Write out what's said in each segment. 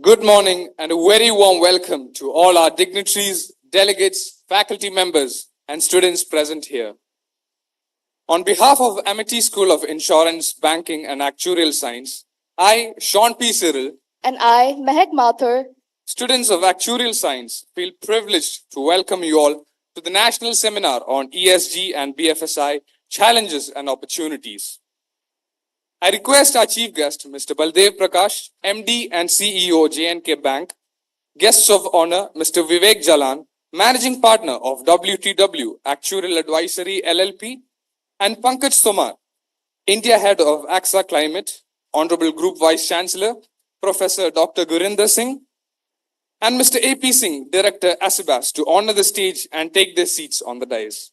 Good morning and a very warm welcome to all our dignitaries, delegates, faculty members, and students present here. On behalf of Amity School of Insurance, Banking, and Actuarial Science, I, Sean P. Cyril, and I, Mehak Mathur, students of Actuarial Science, feel privileged to welcome you all to the National Seminar on ESG and BFSI Challenges and Opportunities. I request our chief guest, Mr. Baldev Prakash, MD and CEO, J&K Bank, guests of honor, Mr. Vivek Jalan, Managing Partner of WTW Actuarial Advisory LLP, and Pankaj Tomar, India Head of AXA Climate, Honorable Group Vice Chancellor, Professor Dr. Gurinder Singh, and Mr. A.P. Singh, Director ASIBAS, to honor the stage and take their seats on the dais.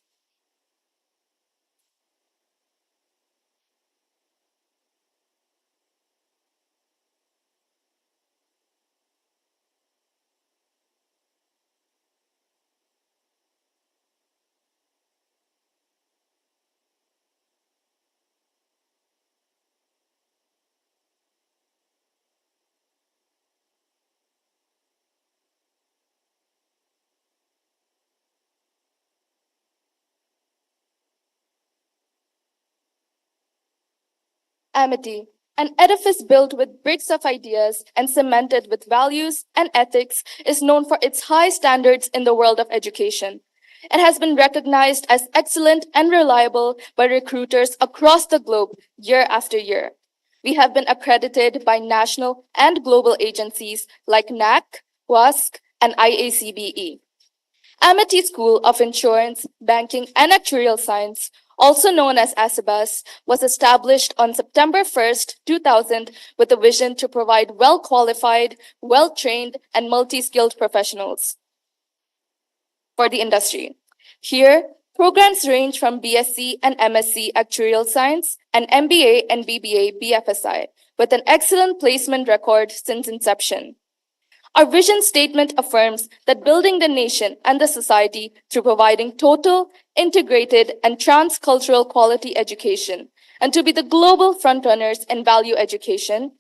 Amity, an edifice built with bricks of ideas and cemented with values and ethics, is known for its high standards in the world of education. It has been recognized as excellent and reliable by recruiters across the globe year after year. We have been accredited by national and global agencies like NAC, WASC, and IACBE. Amity School of Insurance, Banking, and Actuarial Science, also known as ASIBAS, was established on September 1st, 2000, with a vision to provide well-qualified, well-trained, and multi-skilled professionals for the industry. Here, programs range from BSc and MSc Actuarial Science and MBA and BBA BFSI, with an excellent placement record since inception. Our vision statement affirms that building the nation and the society through providing total, integrated, and transcultural quality education, and to be the global frontrunners in value education,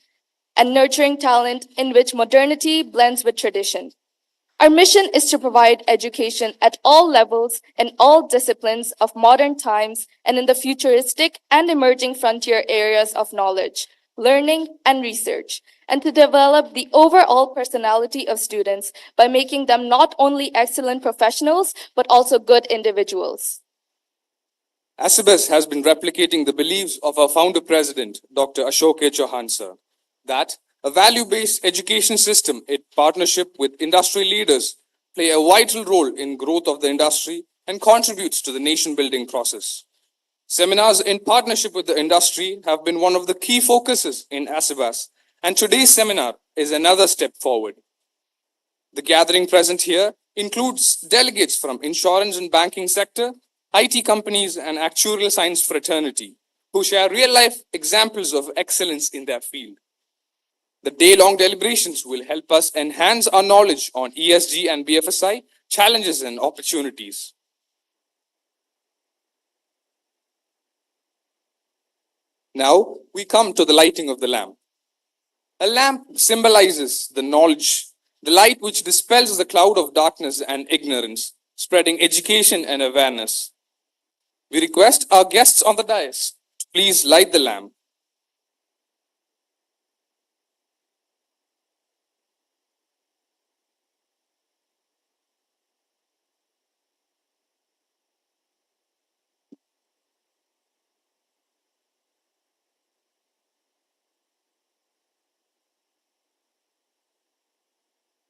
and nurturing talent in which modernity blends with tradition. Our mission is to provide education at all levels in all disciplines of modern times and in the futuristic and emerging frontier areas of knowledge, learning, and research, and to develop the overall personality of students by making them not only excellent professionals, but also good individuals. ASIBAS has been replicating the beliefs of our founder president, Dr. Ashok A. Chauhan, sir, that a value-based education system in partnership with industry leaders play a vital role in growth of the industry and contributes to the nation-building process. Seminars in partnership with the industry have been one of the key focuses in ASIBAS, and today's seminar is another step forward. The gathering present here includes delegates from insurance and banking sector, IT companies, and actuarial science fraternity, who share real-life examples of excellence in their field. The day-long deliberations will help us enhance our knowledge on ESG and BFSI challenges and opportunities. Now we come to the lighting of the lamp. A lamp symbolizes the knowledge, the light which dispels the cloud of darkness and ignorance, spreading education and awareness. We request our guests on the dais to please light the lamp.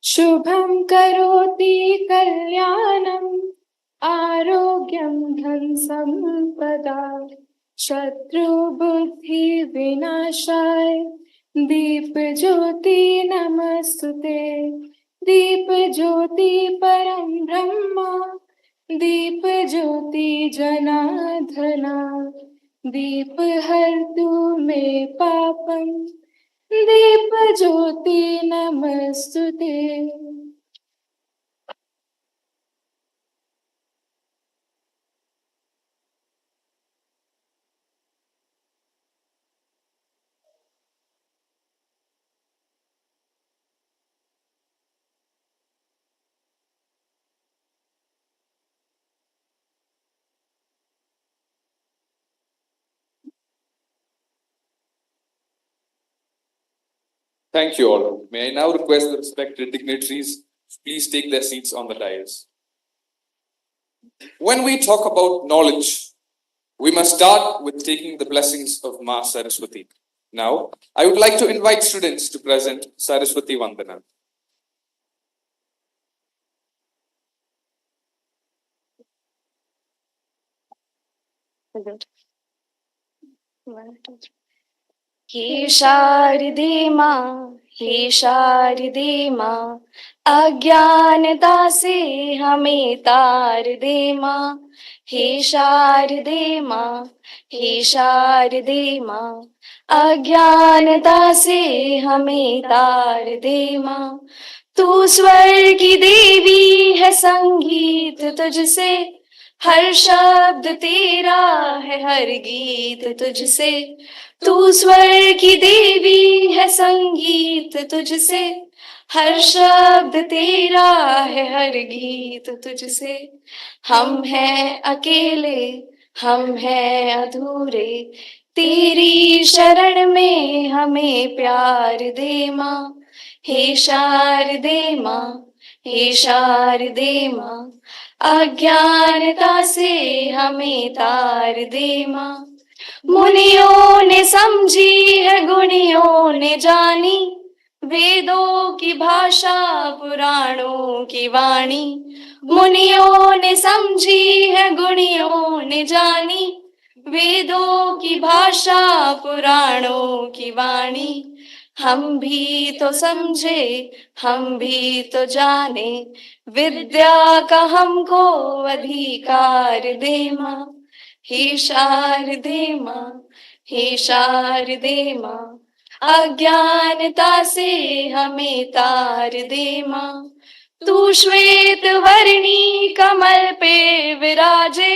शुभं करोति कल्याणम् आरोग्यं धन संपदा शत्रुबुद्धिविनाशाय दीप ज्योति नमस्तुते दीप ज्योति परं ब्रह्म दीप ज्योति जनार्दना दीप हरतु मे पापम् दीप ज्योति नमस्तुते. Thank you all. May I now request the respected dignitaries to please take their seats on the dais. When we talk about knowledge, we must start with taking the blessings of Ma Saraswati. Now, I would like to invite students to present Saraswati Vandana. हे शारदे माँ, हे शारदे माँ, अज्ञानता से हमें तार दे माँ। हे शारदे माँ, हे शारदे माँ, अज्ञानता से हमें तार दे माँ। तू स्वर की देवी है, संगीत तुझसे, हर शब्द तेरा है, हर गीत तुझसे। तू स्वर की देवी है, संगीत तुझसे, हर शब्द तेरा है, हर गीत तुझसे। हम हैं अकेले, हम हैं अधूरे, तेरी शरण में हमें प्यार दे माँ। हे शारदे माँ, हे शारदे माँ, अज्ञानता से हमें तार दे माँ। मुनियों ने समझी है, गुणियों ने जानी, वेदों की भाषा, पुराणों की वाणी। मुनियों ने समझी है, गुणियों ने जानी, वेदों की भाषा, पुराणों की वाणी। हम भी तो समझे, हम भी तो जाने, विद्या का हमको अधिकार दे माँ। हे शारदे माँ, हे शारदे माँ, अज्ञानता से हमें तार दे माँ। तू श्वेत वर्णी कमल पे विराजे,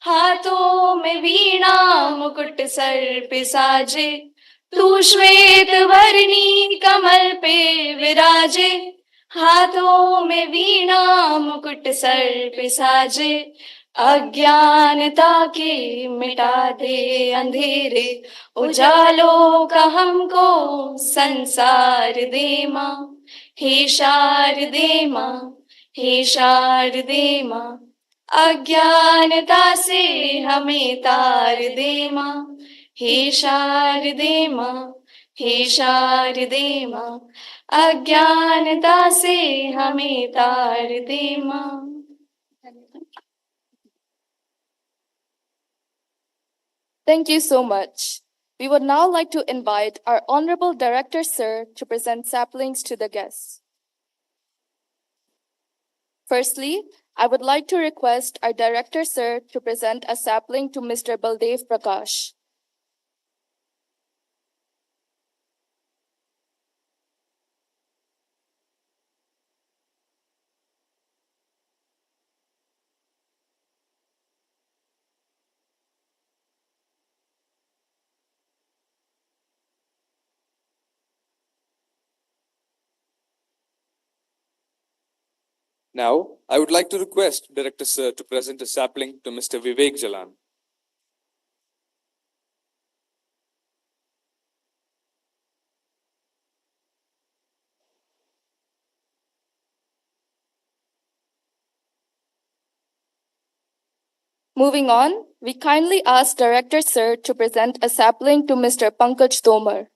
हाथों में वीणा मुकुट सर पे साजे। तू श्वेत वर्णी कमल पे विराजे, हाथों में वीणा मुकुट सर पे साजे। अज्ञानता के मिटा दे अंधेरे, उजालों का हमको संसार दे माँ। हे शारदे माँ, हे शारदे माँ, अज्ञानता से हमें तार दे माँ। हे शारदे माँ, हे शारदे माँ, अज्ञानता से हमें तार दे माँ। Thank you so much. We would now like to invite our Honorable Director Sir to present saplings to the guests. Firstly, I would like to request our Director Sir to present a sapling to Mr. Baldev Prakash. Now, I would like to request Director Sir to present a sapling to Mr. Vivek Jalan. Moving on, we kindly ask Director Sir to present a sapling to Mr. Pankaj Tomar.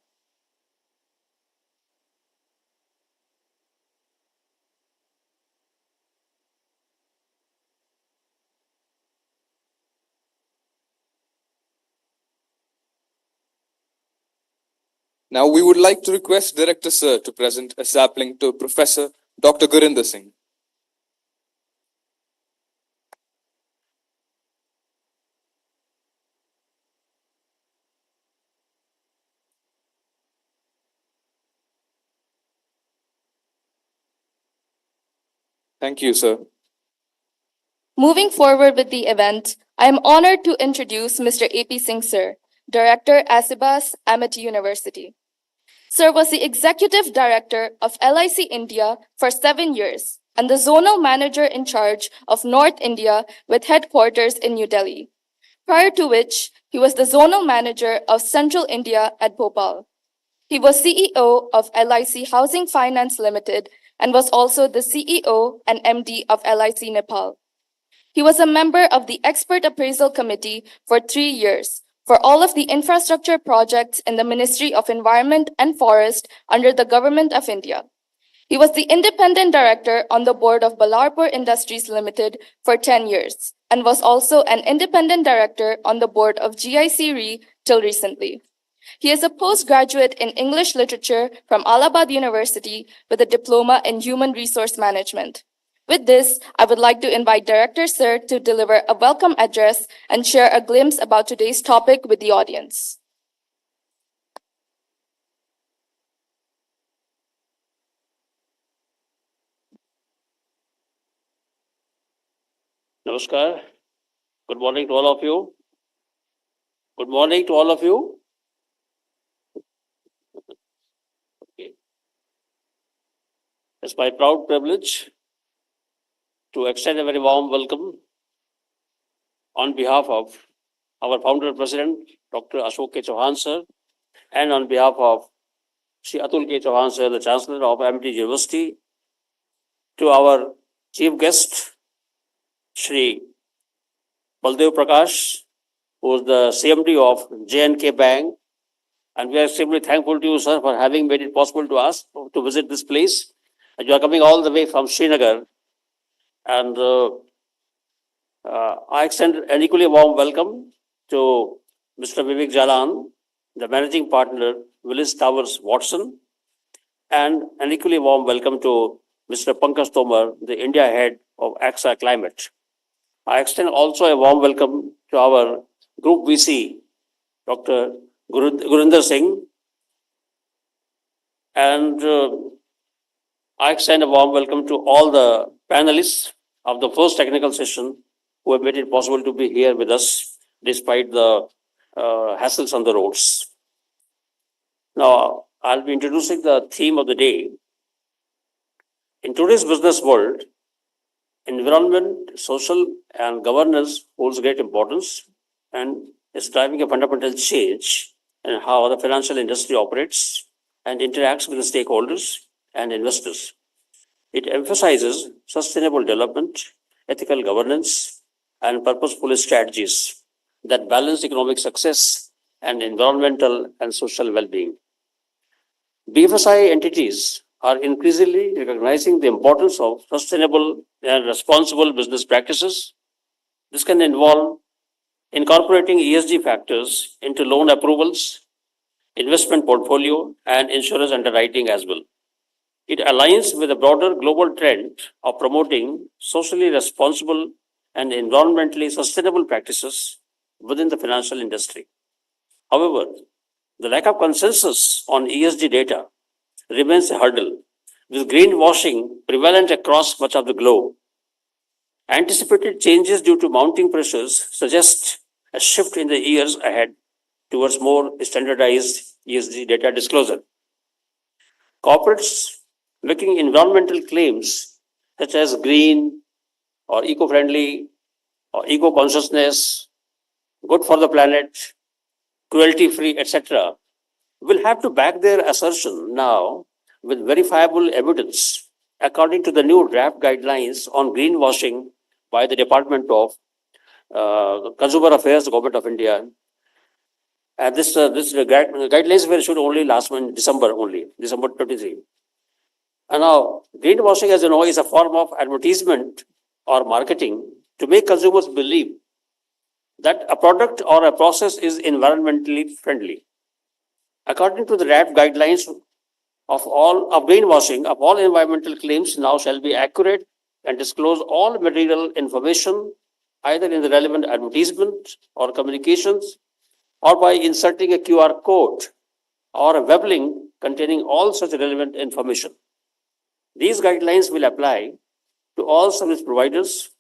Now, we would like to request Director Sir to present a sapling to Professor Dr. Gurinder Singh. Thank you, sir. Moving forward with the event, I am honored to introduce Mr. A.P. Singh Sir, Director, Asibas, Amity University. Sir was the Executive Director of LIC India for 7 years and the Zonal Manager in charge of North India with headquarters in New Delhi, prior to which he was the Zonal Manager of Central India at Bhopal. He was CEO of LIC Housing Finance Limited and was also the CEO and MD of LIC Nepal. He was a member of the Expert Appraisal Committee for 3 years for all of the infrastructure projects in the Ministry of Environment and Forest under the Government of India. He was the independent director on the board of Ballarpur Industries Limited for 10 years and was also an independent director on the board of GIC Re till recently. He is a postgraduate in English literature from Allahabad University with a diploma in human resource management. With this, I would like to invite Director Sir to deliver a welcome address and share a glimpse about today's topic with the audience. Namaskar. Good morning to all of you. Good morning to all of you. Okay. It's my proud privilege to extend a very warm welcome on behalf of our founder president, Dr. Ashok K. Chauhan sir, and on behalf of Shri Atul K. Chauhan sir, the Chancellor of MD University, to our chief guest, Shri Baldev Prakash, who is the CMD of J&K Bank. And we are extremely thankful to you, sir, for having made it possible to us to visit this place. And you are coming all the way from Srinagar. And I extend an equally warm welcome to Mr. Vivek Jalan, the managing partner, Willis Towers Watson, and an equally warm welcome to Mr. Pankaj Tomar, the India head of AXA Climate. I extend also a warm welcome to our Group VC, Dr. Gurinder Singh, and I extend a warm welcome to all the panelists of the first technical session who have made it possible to be here with us despite the hassles on the roads. Now, I'll be introducing the theme of the day. In today's business world, environment, social, and governance holds great importance and is driving a fundamental change in how the financial industry operates and interacts with the stakeholders and investors. It emphasizes sustainable development, ethical governance, and purposeful strategies that balance economic success and environmental and social well-being. BFSI entities are increasingly recognizing the importance of sustainable and responsible business practices. This can involve incorporating ESG factors into loan approvals, investment portfolio, and insurance underwriting as well. It aligns with a broader global trend of promoting socially responsible and environmentally sustainable practices within the financial industry. However, the lack of consensus on ESG data remains a hurdle, with greenwashing prevalent across much of the globe. Anticipated changes due to mounting pressures suggest a shift in the years ahead towards more standardized ESG data disclosure. Corporates making environmental claims such as green or eco-friendly or eco-consciousness, good for the planet, cruelty-free, etc., will have to back their assertion now with verifiable evidence according to the new draft guidelines on greenwashing by the Department of Consumer Affairs, the Government of India. And this guidelines were issued only last month, December 23. And now, greenwashing, as you know, is a form of advertisement or marketing to make consumers believe that a product or a process is environmentally friendly. According to the draft guidelines of greenwashing, of all environmental claims now shall be accurate and disclose all material information either in the relevant advertisement or communications or by inserting a QR code or a web link containing all such relevant information. These guidelines will apply to all service providers,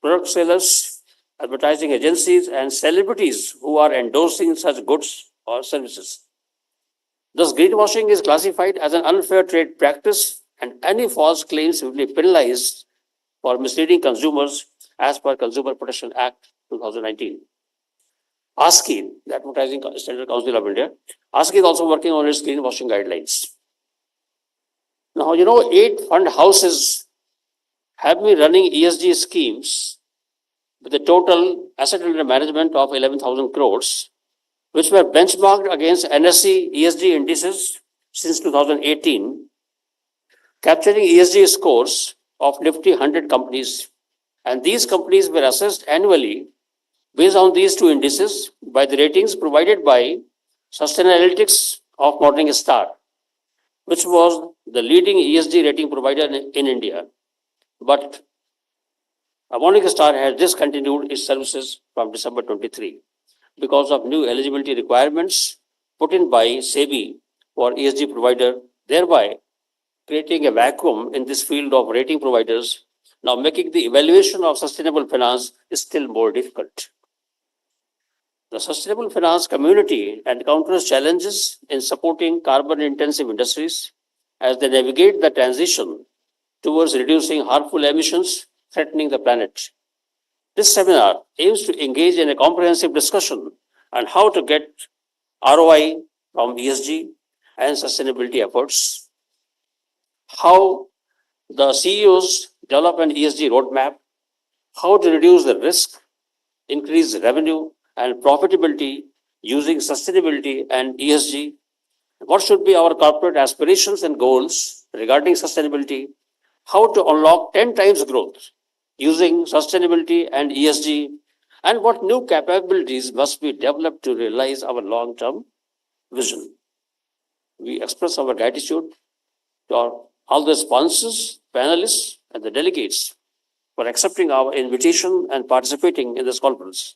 product sellers, advertising agencies, and celebrities who are endorsing such goods or services. Thus, greenwashing is classified as an unfair trade practice, and any false claims will be penalized for misleading consumers as per Consumer Protection Act 2019. ASCI, the Advertising Standard Council of India, ASCI is also working on its greenwashing guidelines. Now, 8 fund houses have been running ESG schemes with a total asset under management of 11,000 crores, which were benchmarked against NSE ESG indices since 2018, capturing ESG scores of Nifty 100 companies. And these companies were assessed annually based on these two indices by the ratings provided by Sustainalytics of Morningstar, which was the leading ESG rating provider in India. But Morningstar has discontinued its services from December 23 because of new eligibility requirements put in by SEBI for ESG provider, thereby creating a vacuum in this field of rating providers, now making the evaluation of sustainable finance still more difficult. The sustainable finance community encounters challenges in supporting carbon-intensive industries as they navigate the transition towards reducing harmful emissions threatening the planet. This seminar aims to engage in a comprehensive discussion on how to get ROI from ESG and sustainability efforts, how the CEOs develop an ESG roadmap, how to reduce the risk, increase revenue and profitability using sustainability and ESG, what should be our corporate aspirations and goals regarding sustainability, how to unlock 10 times growth using sustainability and ESG, and what new capabilities must be developed to realize our long-term vision. We express our gratitude to all the sponsors, panelists, and the delegates for accepting our invitation and participating in this conference.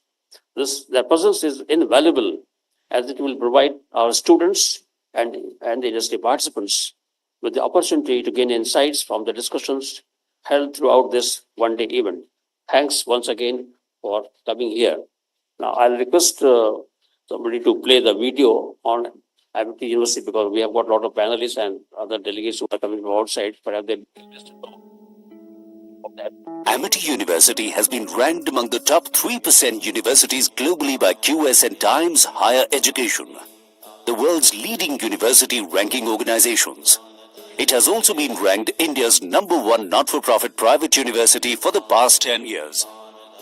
Their presence is invaluable as it will provide our students and the industry participants with the opportunity to gain insights from the discussions held throughout this one-day event. Thanks once again for coming here. Now, I'll request somebody to play the video on Amity University because we have got a lot of panelists and other delegates who are coming from outside. Perhaps they're interested to know of that. Amity University has been ranked among the top 3% universities globally by QS and Times Higher Education, the world's leading university ranking organizations. It has also been ranked India's #1 not-for-profit private university for the past 10 years.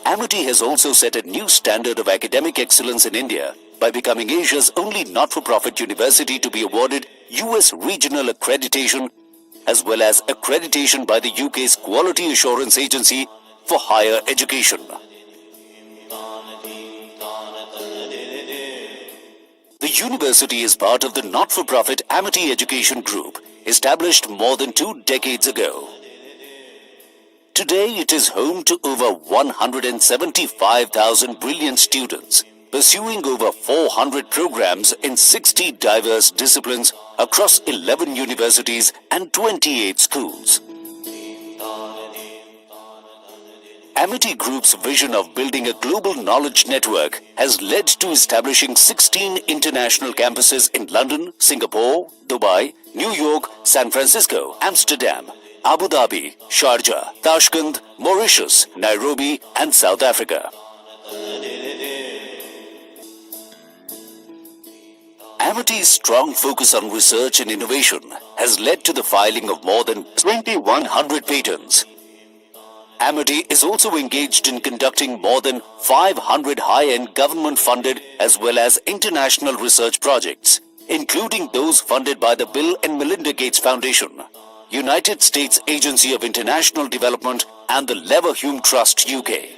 Amity has also set a new standard of academic excellence in India by becoming Asia's only not-for-profit university to be awarded US Regional Accreditation as well as accreditation by the UK's Quality Assurance Agency for Higher Education. The university is part of the not-for-profit Amity Education Group, established more than 2 decades ago. Today, it is home to over 175,000 brilliant students, pursuing over 400 programs in 60 diverse disciplines across 11 universities and 28 schools. Amity Group's vision of building a global knowledge network has led to establishing 16 international campuses in London, Singapore, Dubai, New York, San Francisco, Amsterdam, Abu Dhabi, Sharjah, Tashkent, Mauritius, Nairobi, and South Africa. Amity's strong focus on research and innovation has led to the filing of more than 2,100 patents. Amity is also engaged in conducting more than 500 high-end government-funded as well as international research projects, including those funded by the Bill and Melinda Gates Foundation, United States Agency of International Development, and the Leverhulme Trust UK.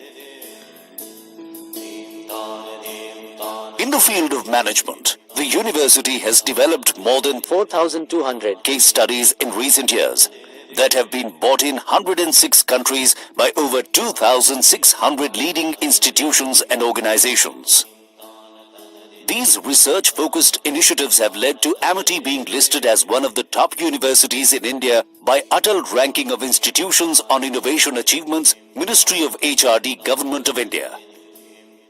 In the field of management, the university has developed more than 4,200 case studies in recent years that have been bought in 106 countries by over 2,600 leading institutions and organizations. These research-focused initiatives have led to Amity being listed as one of the top universities in India by Atal Ranking of Institutions on Innovation Achievements, Ministry of HRD, Government of India.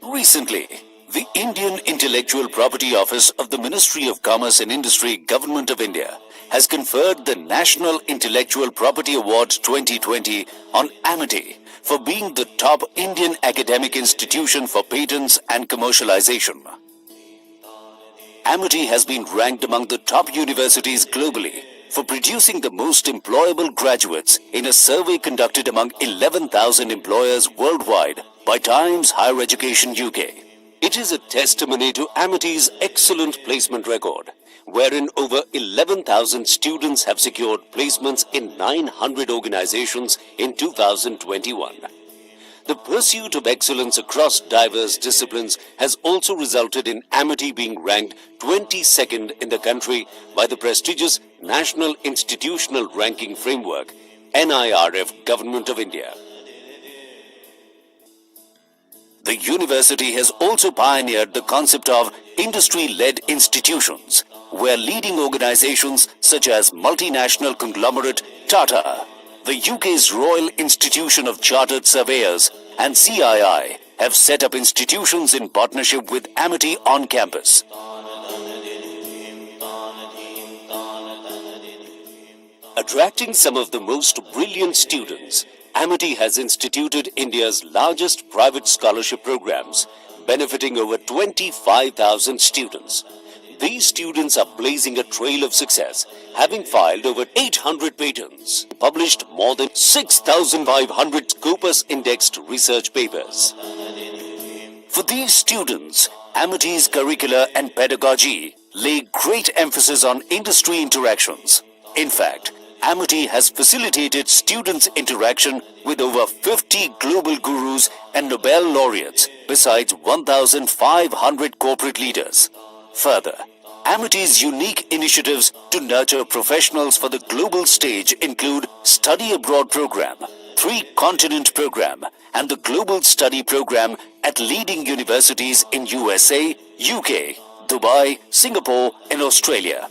Recently, the Indian Intellectual Property Office of the Ministry of Commerce and Industry, Government of India, has conferred the National Intellectual Property Award 2020 on Amity for being the top Indian academic institution for patents and commercialization. Amity has been ranked among the top universities globally for producing the most employable graduates in a survey conducted among 11,000 employers worldwide by Times Higher Education UK. It is a testimony to Amity's excellent placement record, wherein over 11,000 students have secured placements in 900 organizations in 2021. The pursuit of excellence across diverse disciplines has also resulted in Amity being ranked 22nd in the country by the prestigious National Institutional Ranking Framework, NIRF, Government of India. The university has also pioneered the concept of industry-led institutions, where leading organizations such as multinational conglomerate Tata, the UK's Royal Institution of Chartered Surveyors, and CII have set up institutions in partnership with Amity on campus. Attracting some of the most brilliant students, Amity has instituted India's largest private scholarship programs, benefiting over 25,000 students. These students are blazing a trail of success, having filed over 800 patents, published more than 6,500 Scopus indexed research papers. For these students, Amity's curricula and pedagogy lay great emphasis on industry interactions. In fact, Amity has facilitated students' interaction with over 50 global gurus and Nobel laureates, besides 1,500 corporate leaders. Further, Amity's unique initiatives to nurture professionals for the global stage include Study Abroad Program, 3-Continent Program, and the Global Study Program at leading universities in USA, UK, Dubai, Singapore, and Australia.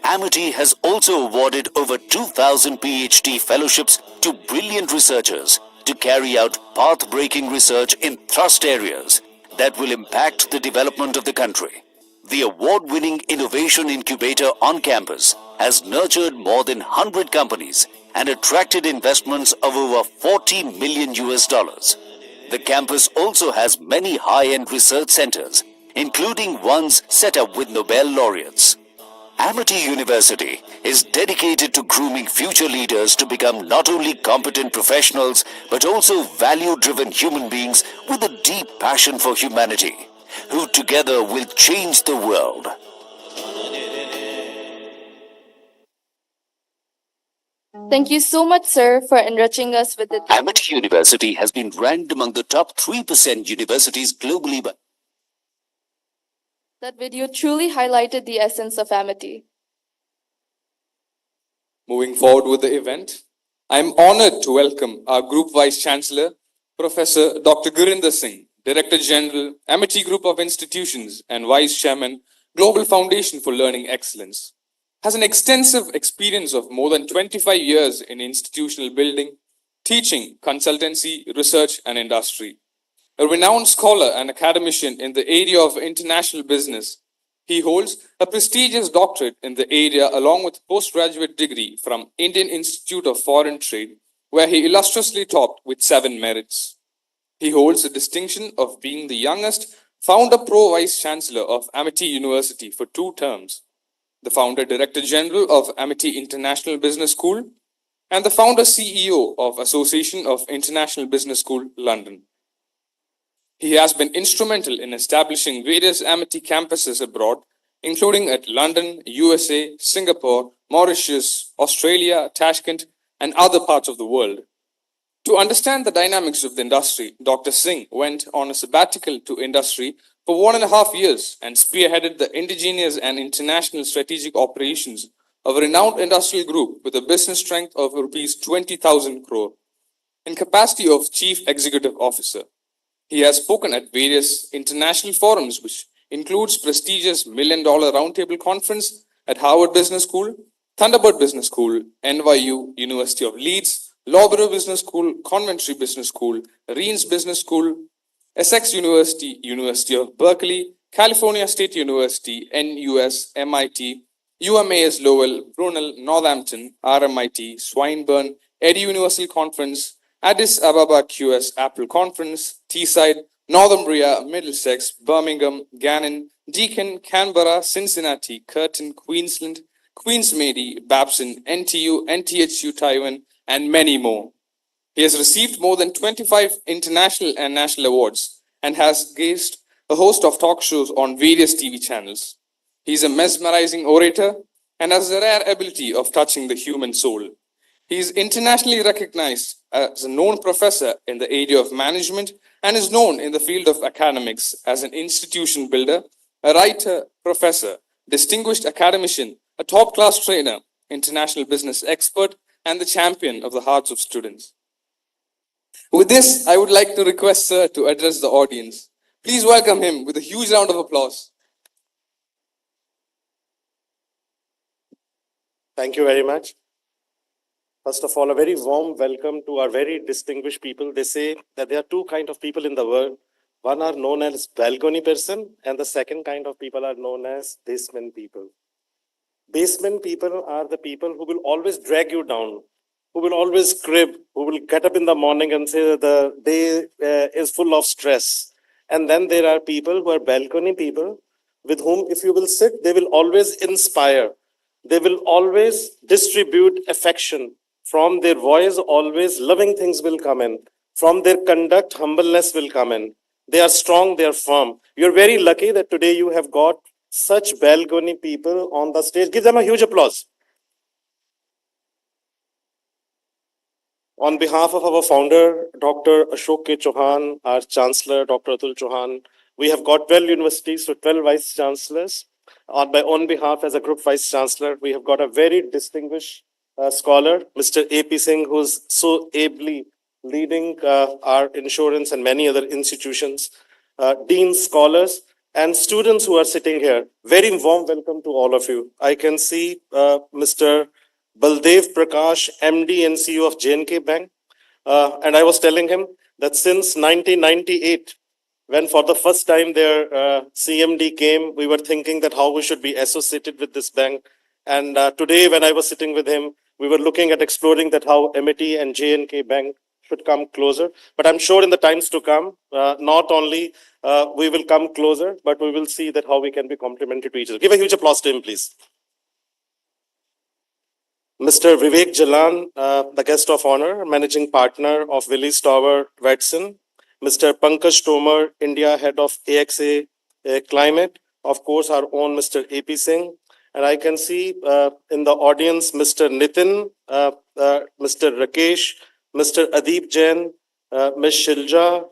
Amity has also awarded over 2,000 PhD fellowships to brilliant researchers to carry out path-breaking research in thrust areas that will impact the development of the country. The award-winning Innovation Incubator on campus has nurtured more than 100 companies and attracted investments of over 40 million US dollars. The campus also has many high-end research centers, including ones set up with Nobel laureates. Amity University is dedicated to grooming future leaders to become not only competent professionals but also value-driven human beings with a deep passion for humanity, who together will change the world. Thank you so much, sir, for enriching us with the Amity University has been ranked among the top 3% universities globally by That video truly highlighted the essence of Amity. Moving forward with the event, I am honored to welcome our Group Vice Chancellor, Professor Dr. Gurinder Singh, Director General, Amity Group of Institutions and Vice Chairman, Global Foundation for Learning Excellence. Has an extensive experience of more than 25 years in institutional building, teaching, consultancy, research, and industry. A renowned scholar and academician in the area of international business, he holds a prestigious doctorate in the area along with postgraduate degree from Indian Institute of Foreign Trade, where he illustriously topped with 7 merits. He holds the distinction of being the youngest founder pro vice chancellor of Amity University for 2 terms, the founder director general of Amity International Business School, and the founder CEO of Association of International Business School, London. He has been instrumental in establishing various Amity campuses abroad, including at London, USA, Singapore, Mauritius, Australia, Tashkent, and other parts of the world. To understand the dynamics of the industry, Dr. Singh went on a sabbatical to industry for 1.5 years and spearheaded the indigenous and international strategic operations of a renowned industrial group with a business strength of rupees 20,000 crore. In capacity of Chief Executive Officer, he has spoken at various international forums, which includes prestigious $1 Million Roundtable Conference at Harvard Business School, Thunderbird Business School, NYU, University of Leeds, Loughborough Business School, Coventry Business School, Reims Business School, Essex University, University of Berkeley, California State University, NUS, MIT, UMAS Lowell, Brunel, Northampton, RMIT, Swinburne, Edu Universal Conference, Addis Ababa QS Apple Conference, Teesside, Northumbria, Middlesex, Birmingham, Gannon, Deakin, Canberra, Cincinnati, Curtin, Queensland, Queensmead, Babson, NTU, NTHU Taiwan, and many more. He has received more than 25 international and national awards and has graced a host of talk shows on various TV channels. He is a mesmerizing orator and has a rare ability of touching the human soul. He is internationally recognized as a known professor in the area of management and is known in the field of academics as an institution builder, a writer, professor, distinguished academician, a top class trainer, international business expert, and the champion of the hearts of students. With this, I would like to request Sir to address the audience. Please welcome him with a huge round of applause. Thank you very much. First of all, a very warm welcome to our very distinguished people. They say that there are two kinds of people in the world. One are known as balcony person, and the second kind of people are known as basement people. Basement people are the people who will always drag you down, who will always crib, who will get up in the morning and say that the day is full of stress. And then there are people who are balcony people with whom, if you will sit, they will always inspire. They will always distribute affection. From their voice, always loving things will come in. From their conduct, humbleness will come in. They are strong, they are firm. You're very lucky that today you have got such balcony people on the stage. Give them a huge applause. On behalf of our founder, Dr. Ashok K. Chauhan, our Chancellor, Dr. Atul Chauhan, we have got 12 universities, so 12 Vice Chancellors. On my own behalf, as a Group Vice Chancellor, we have got a very distinguished scholar, Mr. A.P. Singh, who's so ably leading our insurance and many other institutions, deans, scholars, and students who are sitting here. Very warm welcome to all of you. I can see Mr. Baldev Prakash, MD and CEO of J&K Bank. And I was telling him that since 1998, when for the first time their CMD came, we were thinking that how we should be associated with this bank. And today, when I was sitting with him, we were looking at exploring that how Amity and J&K Bank should come closer. But I'm sure in the times to come, not only we will come closer, but we will see that how we can be complementary to each other. Give a huge applause to him, please. Mr. Vivek Jalan, the guest of honor, managing partner of Willis Tower, Watson. Mr. Pankaj Tomar, India head of AXA Climate. Of course, our own Mr. A.P. Singh. And I can see in the audience, Mr. Nitin, Mr. Rakesh, Mr. Adib Jain, Ms. Shilja,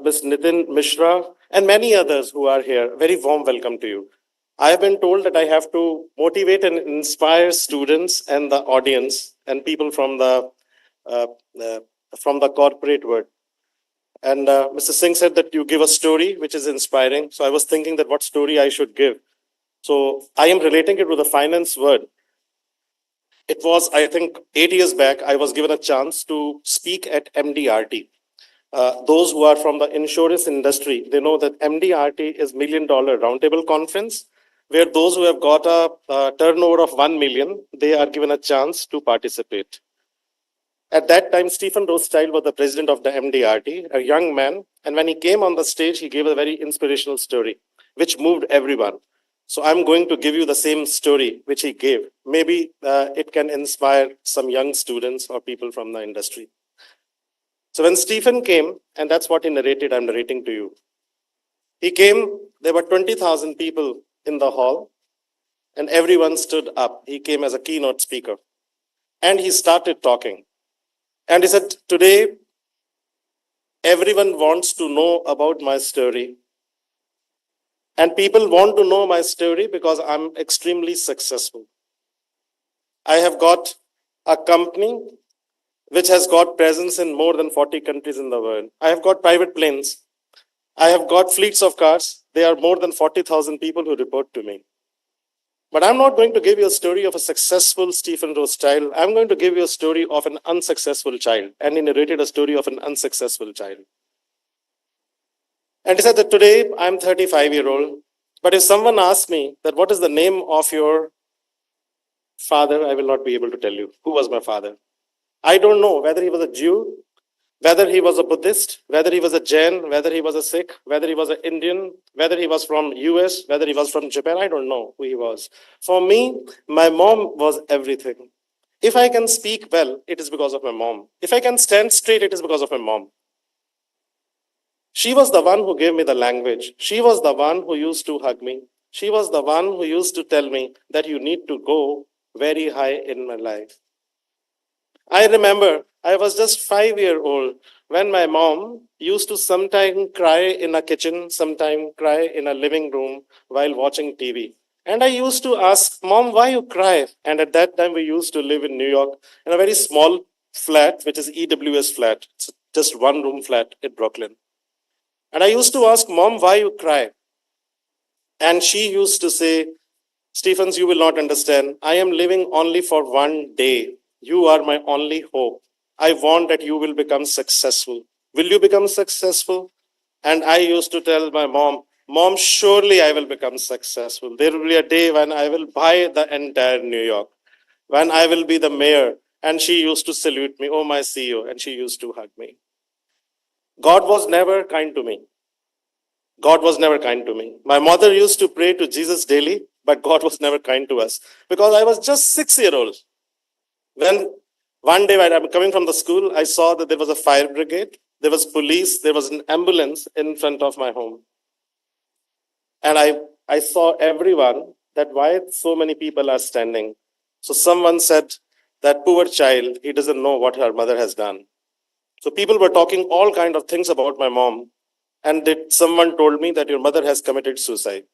Ms. Nitin Mishra, and many others who are here. Very warm welcome to you. I have been told that I have to motivate and inspire students and the audience and people from the corporate world. And Mr. Singh said that you give a story which is inspiring. So I was thinking that what story I should give. So I am relating it with the finance world. It was, I think, 8 years back, I was given a chance to speak at MDRT. Those who are from the insurance industry, they know that MDRT is $1 Million Roundtable Conference, where those who have got a turnover of 1 million, they are given a chance to participate. At that time, Stephen Rothschild was the president of the MDRT, a young man. And when he came on the stage, he gave a very inspirational story, which moved everyone. So I'm going to give you the same story which he gave. Maybe it can inspire some young students or people from the industry. So when Stephen came, and that's what he narrated, I'm narrating to you. He came, there were 20,000 people in the hall, and everyone stood up. He came as a keynote speaker. And he started talking. And he said, today, everyone wants to know about my story. And people want to know my story because I'm extremely successful. I have got a company which has got presence in more than 40 countries in the world. I have got private planes. I have got fleets of cars. There are more than 40,000 people who report to me. But I'm not going to give you a story of a successful Stephen Rothschild. I'm going to give you a story of an unsuccessful child. And he narrated a story of an unsuccessful child. And he said that today I'm 35-year-old. But if someone asks me that what is the name of your Father, I will not be able to tell you who was my father. I don't know whether he was a Jew, whether he was a Buddhist, whether he was a Jain, whether he was a Sikh, whether he was an Indian, whether he was from US, whether he was from Japan. I don't know who he was. For me, my mom was everything. If I can speak well, it is because of my mom. If I can stand straight, it is because of my mom. She was the one who gave me the language. She was the one who used to hug me. She was the one who used to tell me that you need to go very high in my life. I remember I was just 5 years old when my mom used to sometime cry in a kitchen, sometime cry in a living room while watching TV. And I used to ask, Mom, why you cry? And at that time, we used to live in New York in a very small flat, which is EWS flat. It's just one room flat in Brooklyn. And I used to ask, Mom, why you cry? And she used to say, Stephens, you will not understand. I am living only for one day. You are my only hope. I want that you will become successful. Will you become successful? And I used to tell my mom, Mom, surely I will become successful. There will be a day when I will buy the entire New York, when I will be the mayor. And she used to salute me, oh, my CEO, and she used to hug me. God was never kind to me. God was never kind to me. My mother used to pray to Jesus daily, but God was never kind to us because I was just 6 years old. When one day when I'm coming from the school, I saw that there was a fire brigade, there was police, there was an ambulance in front of my home. And I saw everyone that why so many people are standing. So someone said, that poor child, he doesn't know what her mother has done. So people were talking all kind of things about my mom. And someone told me that your mother has committed suicide.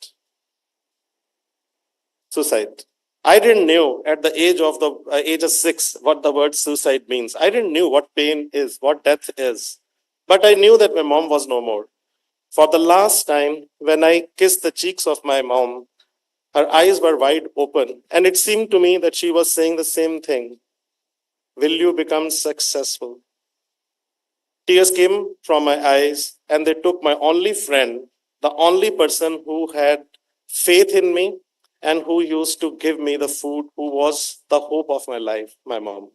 Suicide. I didn't know at the age of 6 what the word suicide means. I didn't know what pain is, what death is. But I knew that my mom was no more. For the last time, when I kissed the cheeks of my mom, her eyes were wide open, and it seemed to me that she was saying the same thing. Will you become successful? Tears came from my eyes, and they took my only friend, the only person who had faith in me and who used to give me the food, who was the hope of my life, my mom.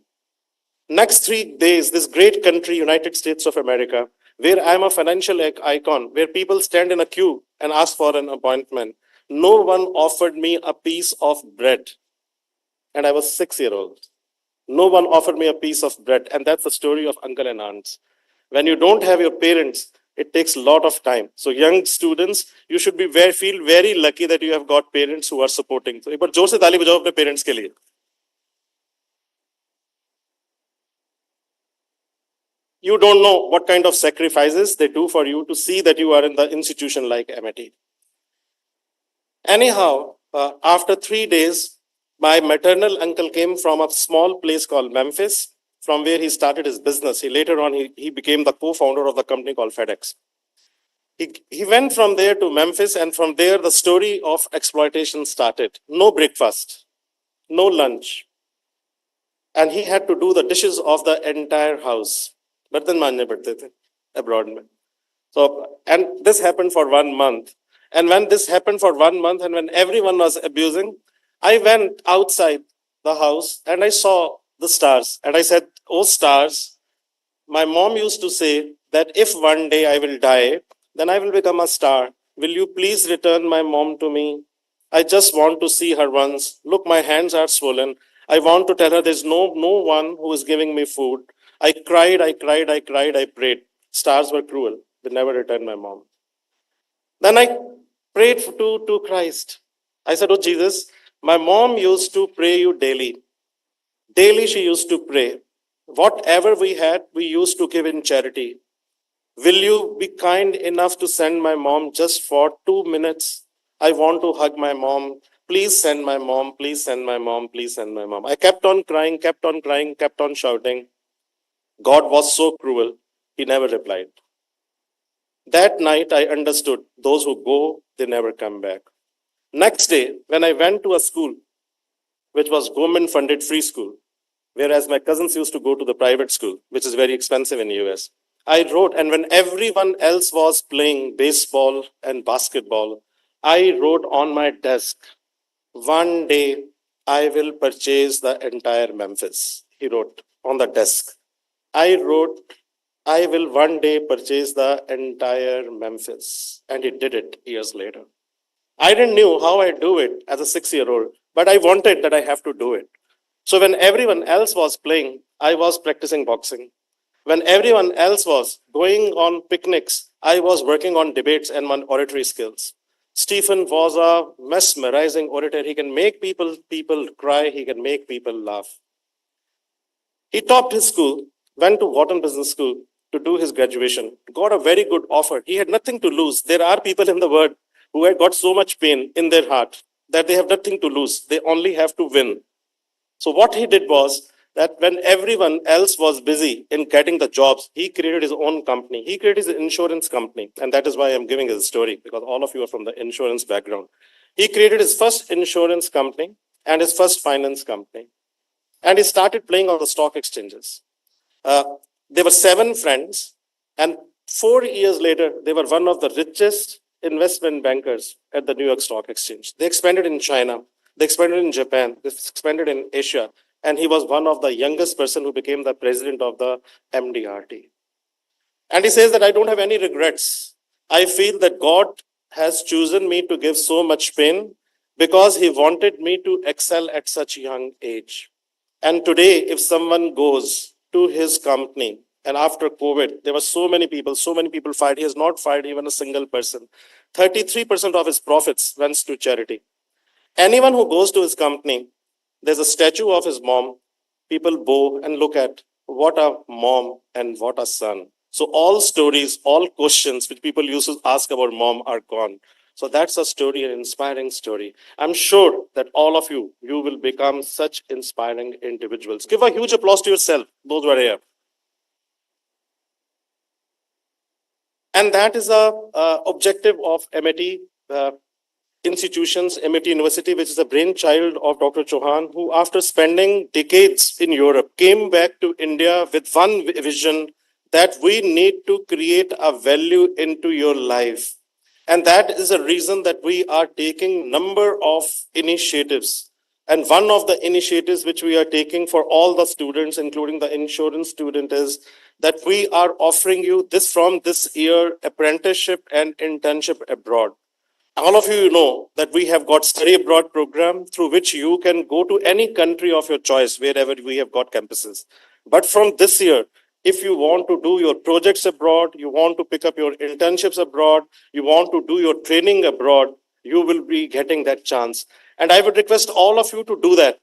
Next 3 days, this great country, United States of America, where I'm a financial icon, where people stand in a queue and ask for an appointment, no one offered me a piece of bread. And I was 6 years old. No one offered me a piece of bread. And that's the story of uncle and aunts. When you don't have your parents, it takes a lot of time. So young students, you should feel very lucky that you have got parents who are supporting. So एक बार जोर से ताली बजाओ अपने parents के लिए. You don't know what kind of sacrifices they do for you to see that you are in the institution like MIT. Anyhow, after 3 days, my maternal uncle came from a small place called Memphis, from where he started his business. Later on, he became the co-founder of the company called FedEx. He went from there to Memphis, and from there, the story of exploitation started. No breakfast, no lunch. And he had to do the dishes of the entire house. Bartan manne padte the abroad mein. So, and this happened for 1 month. And when this happened for 1 month, and when everyone was abusing, I went outside the house and I saw the stars. And I said, oh stars, my mom used to say that if one day I will die, then I will become a star. Will you please return my mom to me? I just want to see her once. Look, my hands are swollen. I want to tell her there's no one who is giving me food. I cried, I prayed. Stars were cruel. They never returned my mom. Then I prayed to Christ. I said, oh Jesus, my mom used to pray you daily. Daily she used to pray. Whatever we had, we used to give in charity. Will you be kind enough to send my mom just for 2 minutes? I want to hug my mom. Please send my mom. Please send my mom. Please send my mom. I kept on crying, kept on shouting. God was so cruel. He never replied. That night I understood those who go, they never come back. Next day, when I went to a school, which was government funded free school, whereas my cousins used to go to the private school, which is very expensive in the US. I wrote, and when everyone else was playing baseball and basketball, I wrote on my desk, one day I will purchase the entire Memphis. He wrote on the desk. I wrote, I will one day purchase the entire Memphis. And he did it years later. I didn't know how I do it as a 6-year-old, but I wanted that I have to do it. So when everyone else was playing, I was practicing boxing. When everyone else was going on picnics, I was working on debates and my oratory skills. Stephen was a mesmerizing orator. He can make people cry. He can make people laugh. He topped his school, went to Wharton Business School to do his graduation, got a very good offer. He had nothing to lose. There are people in the world who had got so much pain in their heart that they have nothing to lose. They only have to win. So what he did was that when everyone else was busy in getting the jobs, he created his own company. He created his insurance company. And that is why I'm giving his story, because all of you are from the insurance background. He created his first insurance company and his first finance company. And he started playing on the stock exchanges. There were 7 friends, and 4 years later, they were one of the richest investment bankers at the New York Stock Exchange. They expanded in China, they expanded in Japan, they expanded in Asia, and he was one of the youngest person who became the president of the MDRT. And he says that I don't have any regrets. I feel that God has chosen me to give so much pain because he wanted me to excel at such a young age. And today, if someone goes to his company, and after COVID, there were so many people fired. He has not fired even a single person. 33% of his profits went to charity. Anyone who goes to his company, there's a statue of his mom. People bow and look at what a mom and what a son. So all stories, all questions which people used to ask about mom are gone. So that's a story, an inspiring story. I'm sure that all of you will become such inspiring individuals. Give a huge applause to yourself, those who are here. And that is a objective of MIT institutions, MIT University, which is a brainchild of Dr. Chauhan, who after spending decades in Europe, came back to India with one vision that we need to create a value into your life. And that is a reason that we are taking number of initiatives. And one of the initiatives which we are taking for all the students, including the insurance student, is that we are offering you this from this year apprenticeship and internship abroad. All of you know that we have got study abroad program through which you can go to any country of your choice wherever we have got campuses. But from this year, if you want to do your projects abroad, you want to pick up your internships abroad, you want to do your training abroad, you will be getting that chance. And I would request all of you to do that.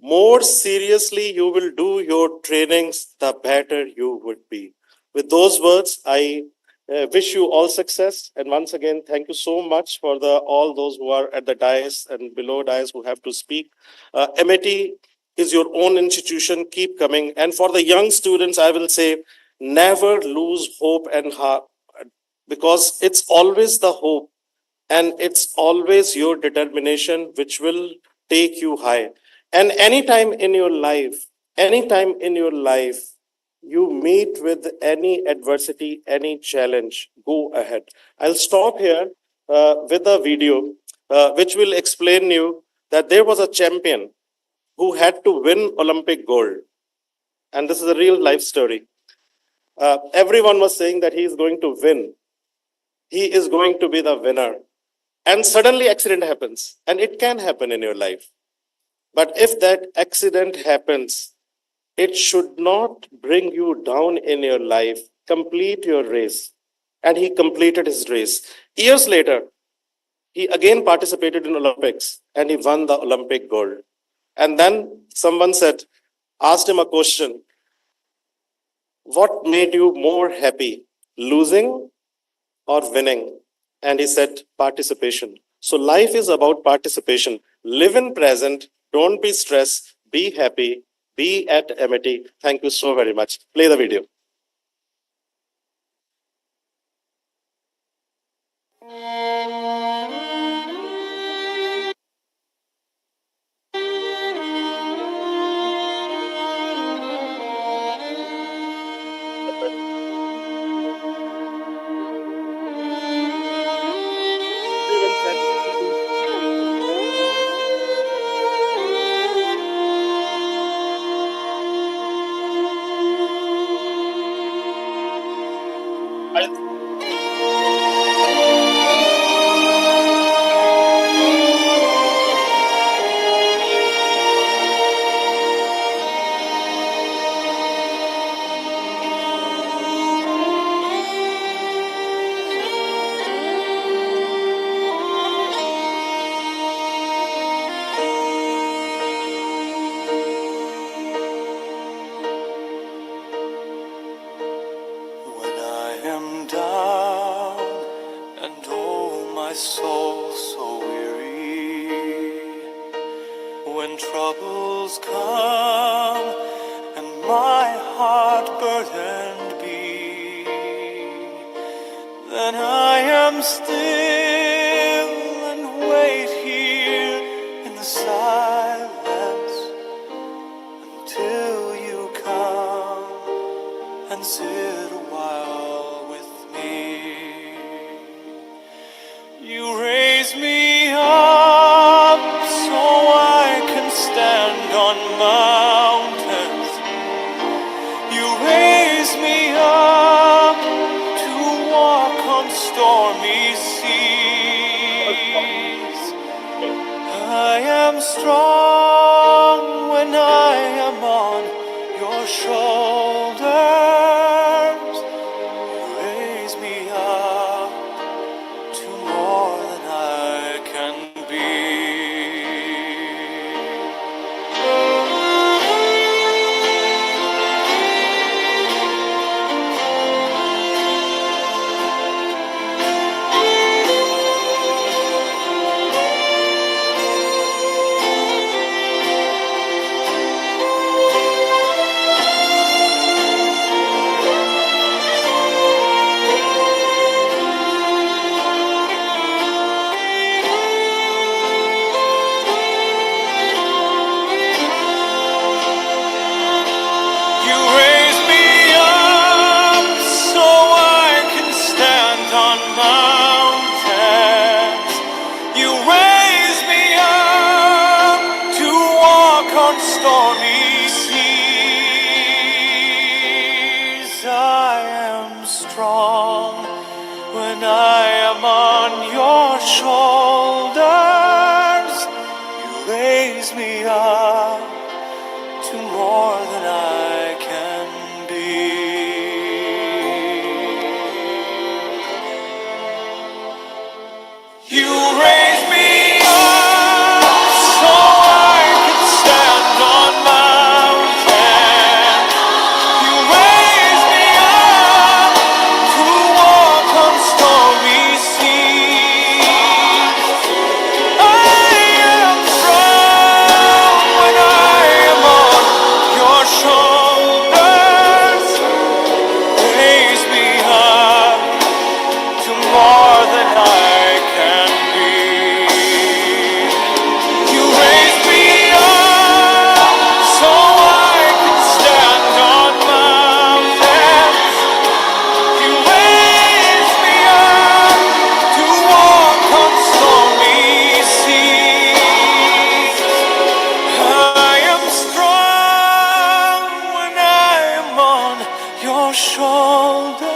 More seriously you will do your trainings, the better you would be. With those words, I wish you all success. And once again, thank you so much for all those who are at the dais and below dais who have to speak. MIT is your own institution. Keep coming. And for the young students, I will say, never lose hope and heart, because it's always the hope and it's always your determination which will take you high. And anytime in your life, you meet with any adversity, any challenge, go ahead. I'll stop here with a video which will explain you that there was a champion who had to win Olympic gold. And this is a real life story. Everyone was saying that he is going to win. He is going to be the winner. And suddenly accident happens. And it can happen in your life. But if that accident happens, it should not bring you down in your life. Complete your race. And he completed his race. Years later, he again participated in Olympics and he won the Olympic gold. And then someone asked him a question: what made you more happy, losing or winning? And he said, participation. So life is about participation. Live in present. Don't be stressed. Be happy. Be at MIT. Thank you so very much. Play the video. when troubles come and my heart burdened be, then I am still and wait here in the silence until you come and sit a while with me. You raise me up so I can stand on mountains. You raise me up to walk on stormy seas. I am strong when I am on your shoulders. You raise me up to more than I can be. You raise me up so I can stand on mountains. You raise me up to walk on stormy seas. I am strong when I am on your shoulders. You raise me up to more than I can be. You raise me up so I can stand on mountains. You raise me up to walk on stormy seas. I am strong when I am on your shoulders. Raise me up to more than I can be. You raise me up so I can stand on mountains. You raise me up to walk on stormy seas. I am strong when I am on your shoulders.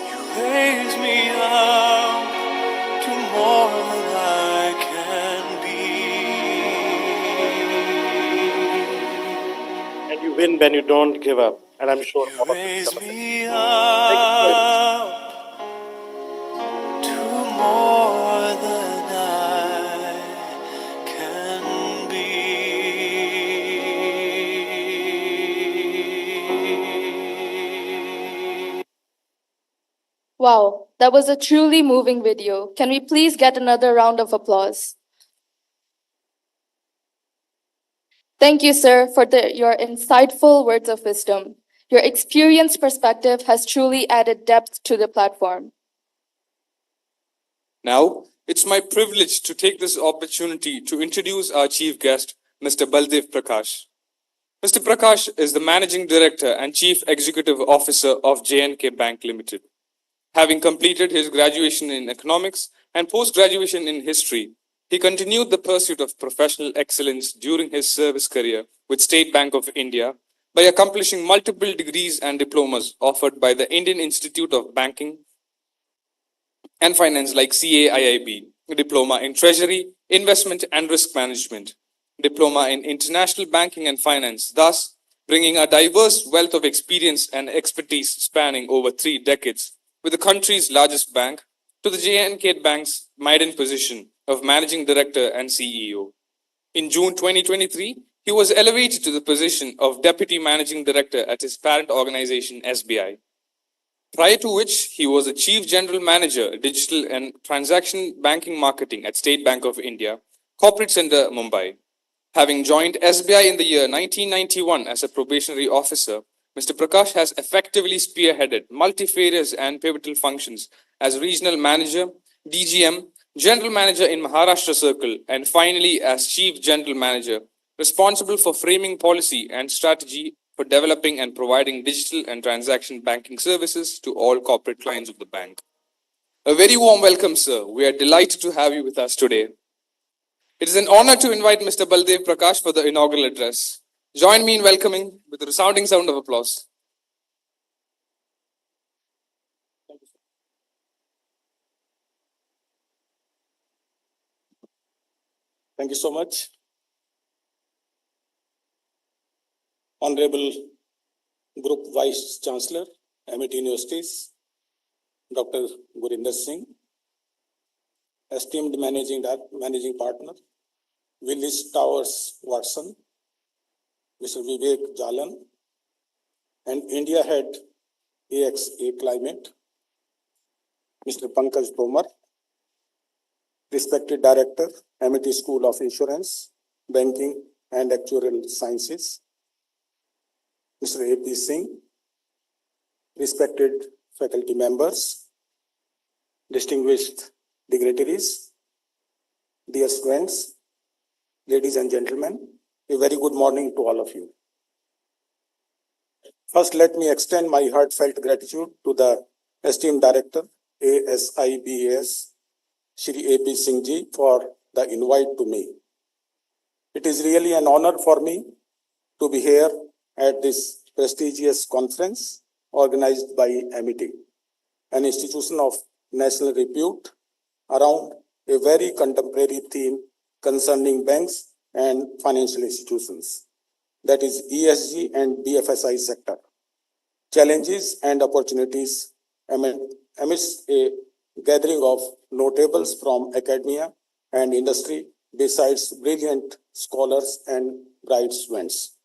You raise me up to more than I can be. And you win when you don't give up. And I'm sure You all of us raise come. me up to more than I can be. Wow, that was a truly moving video. Can we please get another round of applause? Thank you, sir, for your insightful words of wisdom. Your experienced perspective has truly added depth to the platform. Now, it's my privilege to take this opportunity to introduce our chief guest, Mr. Baldev Prakash. Mr. Prakash is the Managing Director and Chief Executive Officer of J&K Bank Limited. Having completed his graduation in economics and post-graduation in history, he continued the pursuit of professional excellence during his service career with State Bank of India by accomplishing multiple degrees and diplomas offered by the Indian Institute of Banking and Finance like CAIIB, Diploma in Treasury, Investment and Risk Management, Diploma in International Banking and Finance, thus bringing a diverse wealth of experience and expertise spanning over 3 decades with the country's largest bank to the J&K Bank's maiden position of Managing Director and CEO. In June 2023, he was elevated to the position of Deputy Managing Director at his parent organization SBI. Prior to which, he was the Chief General Manager, Digital and Transaction Banking Marketing at State Bank of India, Corporate Center, Mumbai. Having joined SBI in the year 1991 as a probationary officer, Mr. Prakash has effectively spearheaded multifarious and pivotal functions as regional manager, DGM, general manager in Maharashtra Circle, and finally as chief general manager, responsible for framing policy and strategy for developing and providing digital and transaction banking services to all corporate clients of the bank. A very warm welcome, sir. We are delighted to have you with us today. It is an honor to invite Mr. Baldev Prakash for the inaugural address. Join me in welcoming with a resounding sound of applause. Thank you so much. Honorable Group Vice Chancellor, MIT Universities, Dr. Gurinder Singh, esteemed Managing Partner, Willis Towers Watson, Mr. Vivek Jalan, and India Head AXA Climate, Mr. Pankaj Tomar, respected Director, MIT School of Insurance, Banking and Actuarial Sciences, Mr. A.P. Singh, respected faculty members, distinguished dignitaries, dear students, ladies and gentlemen, a very good morning to all of you. First, let me extend my heartfelt gratitude to the esteemed Director, ASIBAS, Shri A.P. Singh ji, for the invite to me. It is really an honor for me to be here at this prestigious conference organized by MIT, an institution of national repute, around a very contemporary theme concerning banks and financial institutions, that is ESG and BFSI sector, challenges and opportunities amidst a gathering of notables from academia and industry, besides brilliant scholars and bright students.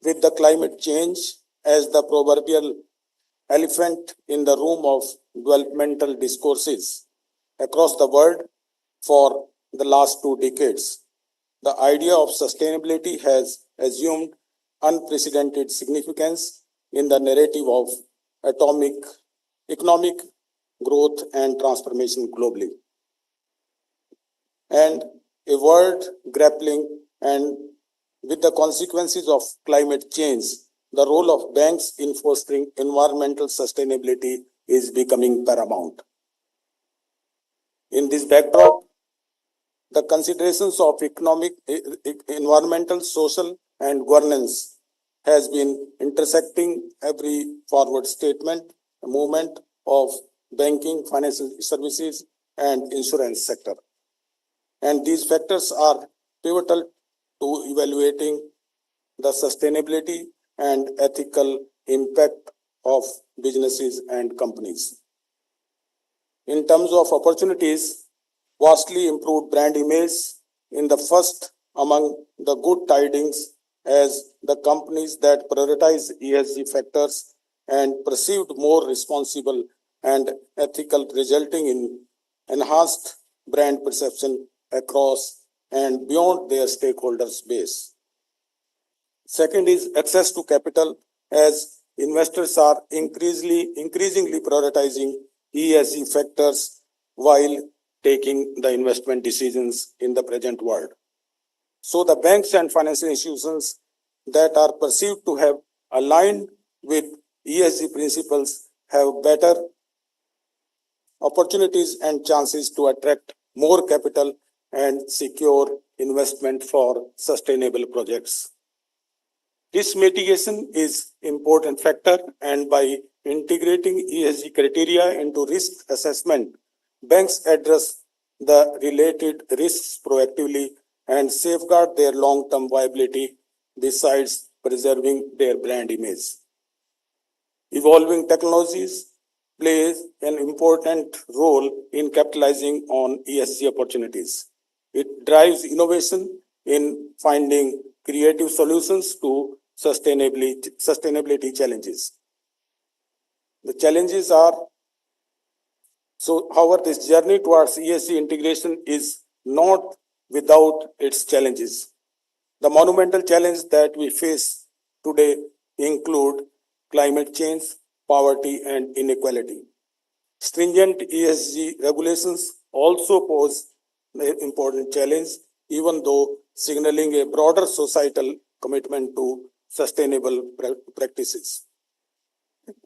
With the climate change as the proverbial elephant in the room of developmental discourses across the world for the last 2 decades, the idea of sustainability has assumed unprecedented significance in the narrative of economic growth and transformation globally. And a world grappling and with the consequences of climate change, the role of banks in fostering environmental sustainability is becoming paramount. In this backdrop, the considerations of economic, environmental, social, and governance has been intersecting every forward statement, movement of banking, financial services, and insurance sector. And these factors are pivotal to evaluating the sustainability and ethical impact of businesses and companies. In terms of opportunities, vastly improved brand image in the first among the good tidings, as the companies that prioritize ESG factors and perceived more responsible and ethical, resulting in enhanced brand perception across and beyond their stakeholders base. Second is access to capital, as investors are increasingly prioritizing ESG factors while taking the investment decisions in the present world. So the banks and financial institutions that are perceived to have aligned with ESG principles have better opportunities and chances to attract more capital and secure investment for sustainable projects. Risk mitigation is an important factor, and by integrating ESG criteria into risk assessment, banks address the related risks proactively and safeguard their long-term viability, besides preserving their brand image. Evolving technologies play an important role in capitalizing on ESG opportunities. It drives innovation in finding creative solutions to sustainability challenges. The challenges are, however, this journey towards ESG integration is not without its challenges. The monumental challenges that we face today include climate change, poverty, and inequality. Stringent ESG regulations also pose an important challenge, even though signaling a broader societal commitment to sustainable practices.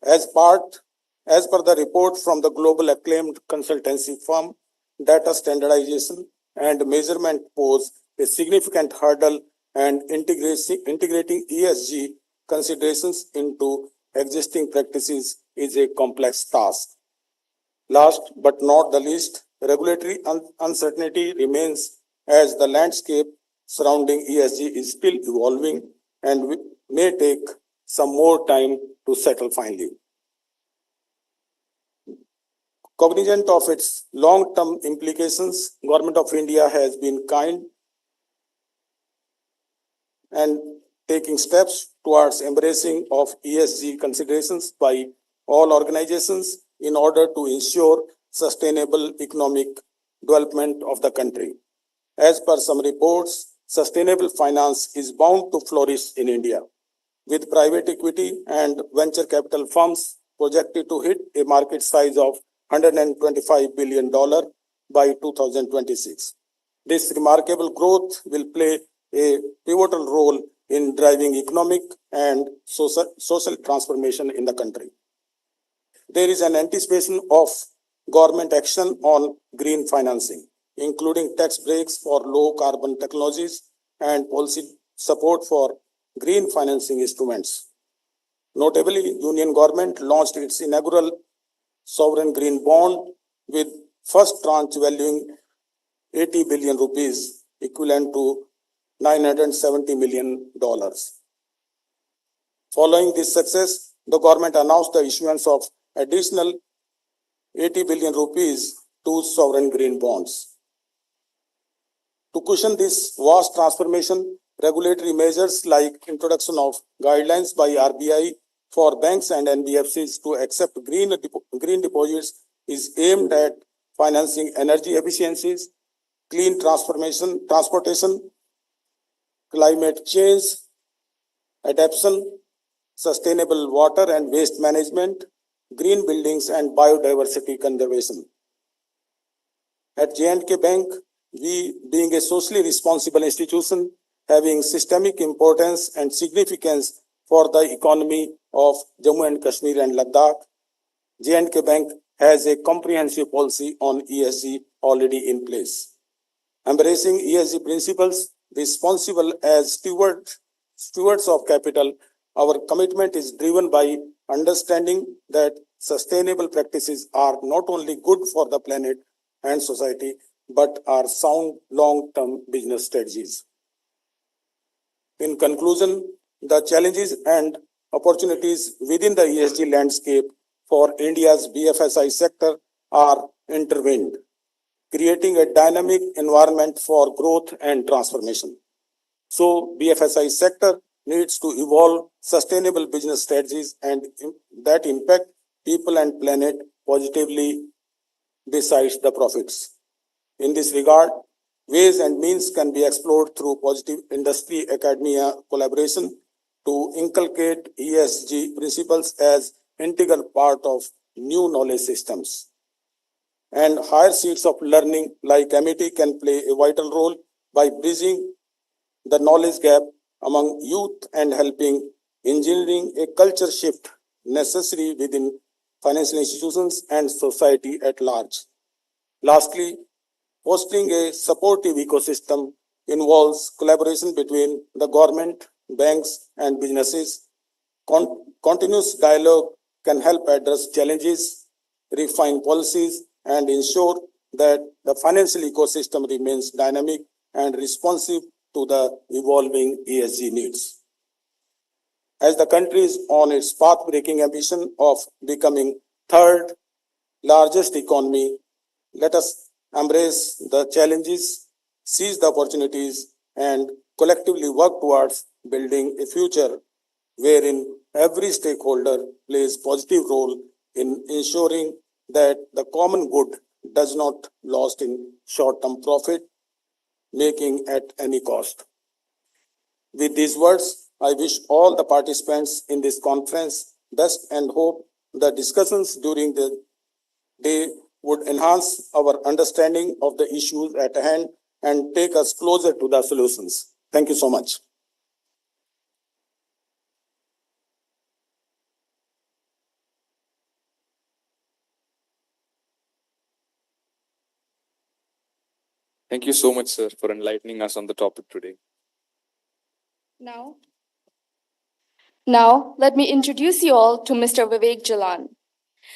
As part, as per the report from the global acclaimed consultancy firm, data standardization and measurement pose a significant hurdle, and integrating ESG considerations into existing practices is a complex task. Last but not the least, regulatory uncertainty remains as the landscape surrounding ESG is still evolving and may take some more time to settle finally. Cognizant of its long-term implications, Government of India has been kind and taking steps towards embracing of ESG considerations by all organizations in order to ensure sustainable economic development of the country. As per some reports, sustainable finance is bound to flourish in India, with private equity and venture capital firms projected to hit a market size of $125 billion by 2026. This remarkable growth will play a pivotal role in driving economic and social transformation in the country. There is an anticipation of government action on green financing, including tax breaks for low carbon technologies and policy support for green financing instruments. Notably, Union Government launched its inaugural sovereign green bond with first tranche valuing 80 billion rupees, equivalent to $970 million. Following this success, the government announced the issuance of additional 80 billion rupees to sovereign green bonds. To cushion this vast transformation, regulatory measures like introduction of guidelines by RBI for banks and NBFCs to accept green deposits is aimed at financing energy efficiencies, clean transportation, climate change adaptation, sustainable water and waste management, green buildings, and biodiversity conservation. At J&K Bank, we, being a socially responsible institution having systemic importance and significance for the economy of Jammu and Kashmir and Ladakh, J&K Bank has a comprehensive policy on ESG already in place. Embracing ESG principles, responsible as stewards of capital, our commitment is driven by understanding that sustainable practices are not only good for the planet and society, but are sound long-term business strategies. In conclusion, the challenges and opportunities within the ESG landscape for India's BFSI sector are intertwined, creating a dynamic environment for growth and transformation. So, BFSI sector needs to evolve sustainable business strategies and that impact people and planet positively besides the profits. In this regard, ways and means can be explored through positive industry academia collaboration to inculcate ESG principles as integral part of new knowledge systems. And higher seats of learning like MIT can play a vital role by bridging the knowledge gap among youth and helping engineering a culture shift necessary within financial institutions and society at large. Lastly, fostering a supportive ecosystem involves collaboration between the government, banks, and businesses. Continuous dialogue can help address challenges, refine policies, and ensure that the financial ecosystem remains dynamic and responsive to the evolving ESG needs. As the country is on its path-breaking ambition of becoming third largest economy, let us embrace the challenges, seize the opportunities, and collectively work towards building a future wherein every stakeholder plays a positive role in ensuring that the common good does not lost in short-term profit making at any cost. With these words, I wish all the participants in this conference best and hope the discussions during the day would enhance our understanding of the issues at hand and take us closer to the solutions. Thank you so much. Thank you so much, sir, for enlightening us on the topic today. Now, let me introduce you all to Mr. Vivek Jalan.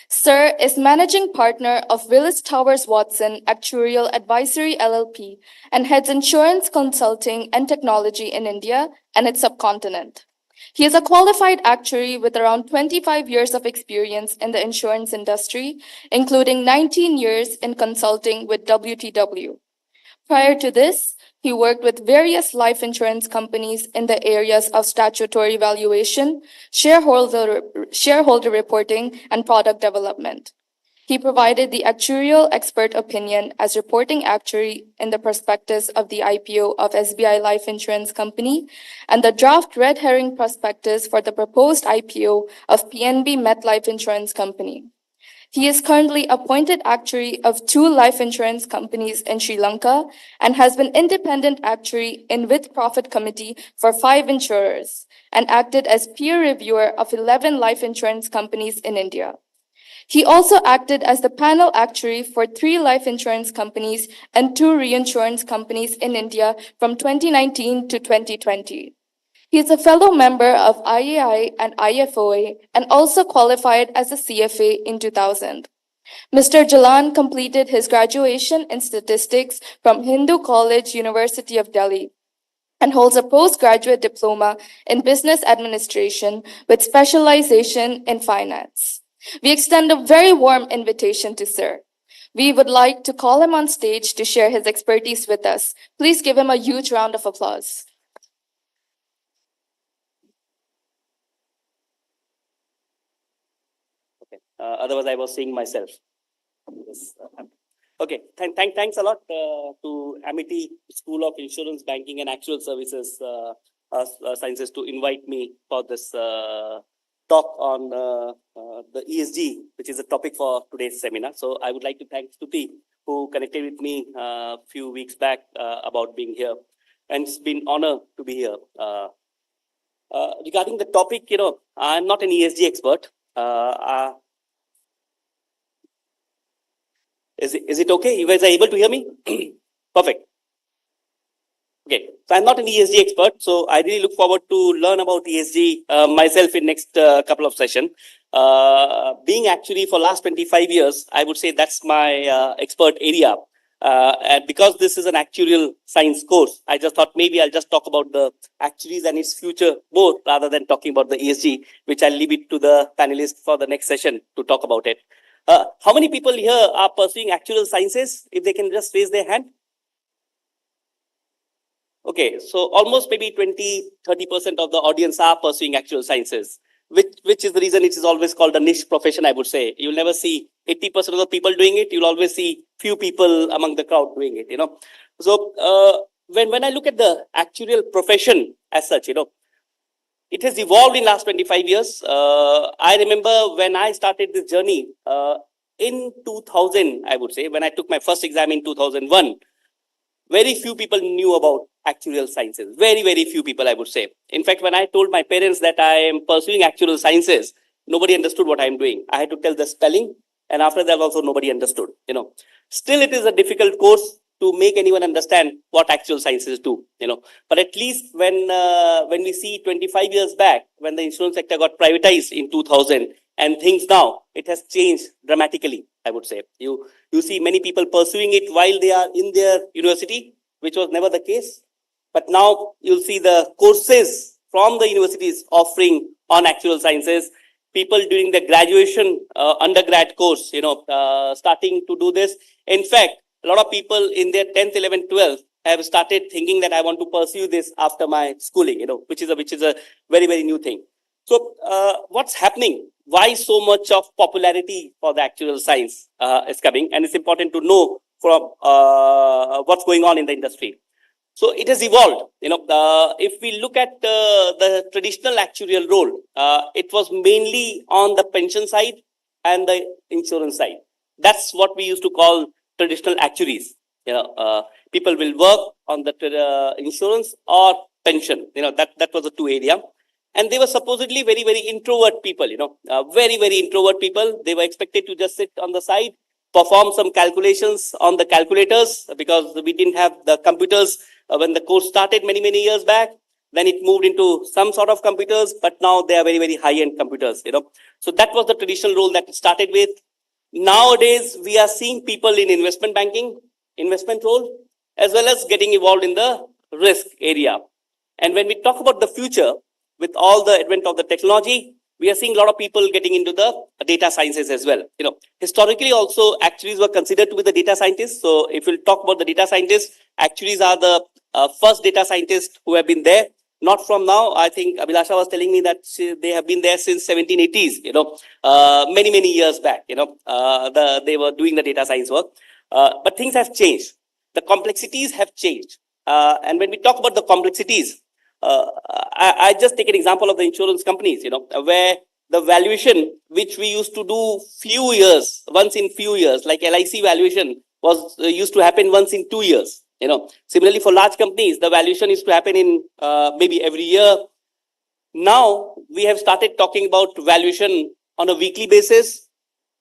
Sir is managing partner of Willis Towers Watson Actuarial Advisory LLP and heads insurance consulting and technology in India and its subcontinent. He is a qualified actuary with around 25 years of experience in the insurance industry, including 19 years in consulting with WTW. Prior to this, he worked with various life insurance companies in the areas of statutory valuation, shareholder reporting, and product development. He provided the actuarial expert opinion as reporting actuary in the prospectus of the IPO of SBI Life Insurance Company and the draft red herring prospectus for the proposed IPO of PNB MetLife Insurance Company. He is currently appointed actuary of 2 life insurance companies in Sri Lanka and has been independent actuary in with-profit committee for 5 insurers and acted as peer reviewer of 11 life insurance companies in India. He also acted as the panel actuary for 3 life insurance companies and 2 reinsurance companies in India from 2019 to 2020. He is a fellow member of IAI and IFOA and also qualified as a CFA in 2000. Mr. Jalan completed his graduation in statistics from Hindu College, University of Delhi, and holds a postgraduate diploma in business administration with specialization in finance. We extend a very warm invitation to Sir. We would like to call him on stage to share his expertise with us. Please give him a huge round of applause. Otherwise, I was seeing myself. Yes. Okay, thanks a lot to Amity School of Insurance, Banking and Actual Services Sciences to invite me for this talk on the ESG, which is a topic for today's seminar. So I would like to thank Stuti, who connected with me a few weeks back about being here. And it's been an honor to be here. Regarding the topic, I'm not an ESG expert. Is it okay? You guys are able to hear me? Perfect. Okay, so I'm not an ESG expert, so I really look forward to learn about ESG myself in next couple of sessions. Being actually for last 25 years, I would say that's my expert area. And because this is an actuarial science course, I just thought maybe I'll just talk about the actuaries and its future more rather than talking about the ESG, which I'll leave it to the panelists for the next session to talk about it. How many people here are pursuing actuarial sciences? If they can just raise their hand. Okay, so almost maybe 20-30% of the audience are pursuing actuarial sciences, which is the reason it is always called a niche profession, I would say. You'll never see 80% of the people doing it. You'll always see few people among the crowd doing it, So when I look at the actuarial profession as such, it has evolved in last 25 years. I remember when I started this journey in 2000, I would say, when I took my first exam in 2001, very few people knew about actuarial sciences. Very, very few people, I would say. In fact, when I told my parents that I am pursuing actuarial sciences, nobody understood what I'm doing. I had to tell the spelling, and after that also nobody understood, Still, it is a difficult course to make anyone understand what actual sciences do, But at least when we see 25 years back, when the insurance sector got privatized in 2000, and things now, it has changed dramatically, I would say. You see many people pursuing it while they are in their university, which was never the case. But now you'll see the courses from the universities offering on actuarial sciences. People during the graduation undergrad course, starting to do this. In fact, a lot of people in their 10th, 11th, 12th have started thinking that I want to pursue this after my schooling, which is a very, very new thing. So what's happening? Why so much of popularity for the actuarial science is coming? And it's important to know from what's going on in the industry. So it has evolved. If we look at the traditional actuarial role, it was mainly on the pension side and the insurance side. That's what we used to call traditional actuaries. People will work on the insurance or pension. That was the two area. And they were supposedly very, very introvert people, very, very introvert people. They were expected to just sit on the side, perform some calculations on the calculators because we didn't have the computers when the course started many, many years back. Then it moved into some sort of computers, but now they are very, very high-end computers, So that was the traditional role that it started with. Nowadays, we are seeing people in investment banking, investment role, as well as getting involved in the risk area. And when we talk about the future, with all the advent of the technology, we are seeing a lot of people getting into the data sciences as well. Historically also actuaries were considered to be the data scientists. So if we'll talk about the data scientists, actuaries are the first data scientists who have been there. Not from now. I think Abhilasha was telling me that they have been there since 1780s, many, many years back, they were doing the data science work. But things have changed. The complexities have changed. And when we talk about the complexities, I just take an example of the insurance companies, where the valuation, which we used to do once in few years, like LIC valuation was used to happen once in 2 years. Similarly for large companies, the valuation used to happen in maybe every year. Now we have started talking about valuation on a weekly basis,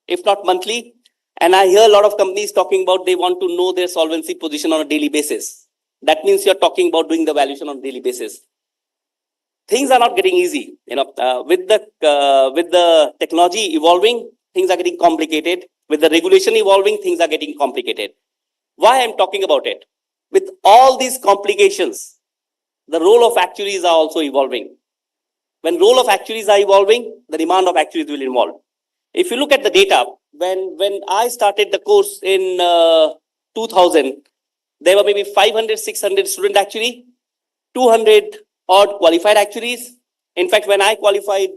if not monthly. And I hear a lot of companies talking about they want to know their solvency position on a daily basis. That means you're talking about doing the valuation on a daily basis. Things are not getting easy. With the technology evolving, things are getting complicated. With the regulation evolving, things are getting complicated. Why I'm talking about it? With all these complications, the role of actuaries are also evolving. When role of actuaries are evolving, the demand of actuaries will evolve. If you look at the data, when I started the course in 2000, there were maybe 500, 600 student actuary, 200 odd qualified actuaries. In fact, when I qualified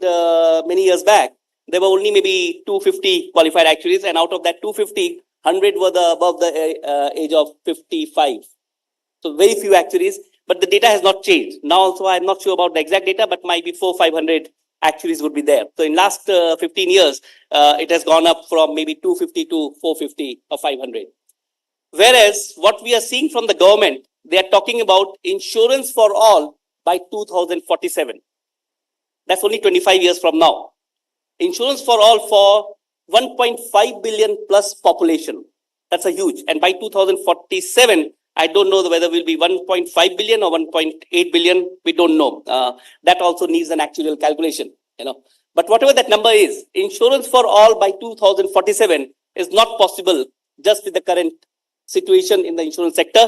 many years back, there were only maybe 250 qualified actuaries, and out of that 250, 100 were above the age of 55. So very few actuaries, but the data has not changed. Now also, I'm not sure about the exact data, but might be 400-500 actuaries would be there. So in last 15 years, it has gone up from maybe 250 to 450 or 500. Whereas what we are seeing from the government, they are talking about insurance for all by 2047. That's only 25 years from now. Insurance for all for 1.5 billion plus population. That's a huge. And by 2047, I don't know whether it will be 1.5 billion or 1.8 billion. We don't know. That also needs an actual calculation. But whatever that number is, insurance for all by 2047 is not possible just with the current situation in the insurance sector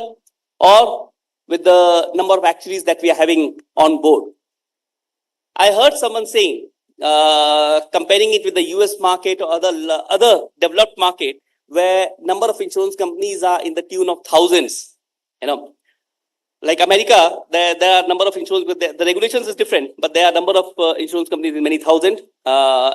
or with the number of actuaries that we are having on board. I heard someone saying, comparing it with the US market or other developed market, where number of insurance companies are in the tune of thousands. Like America, there are number of insurance, but the regulations is different, but there are number of insurance companies in many thousand.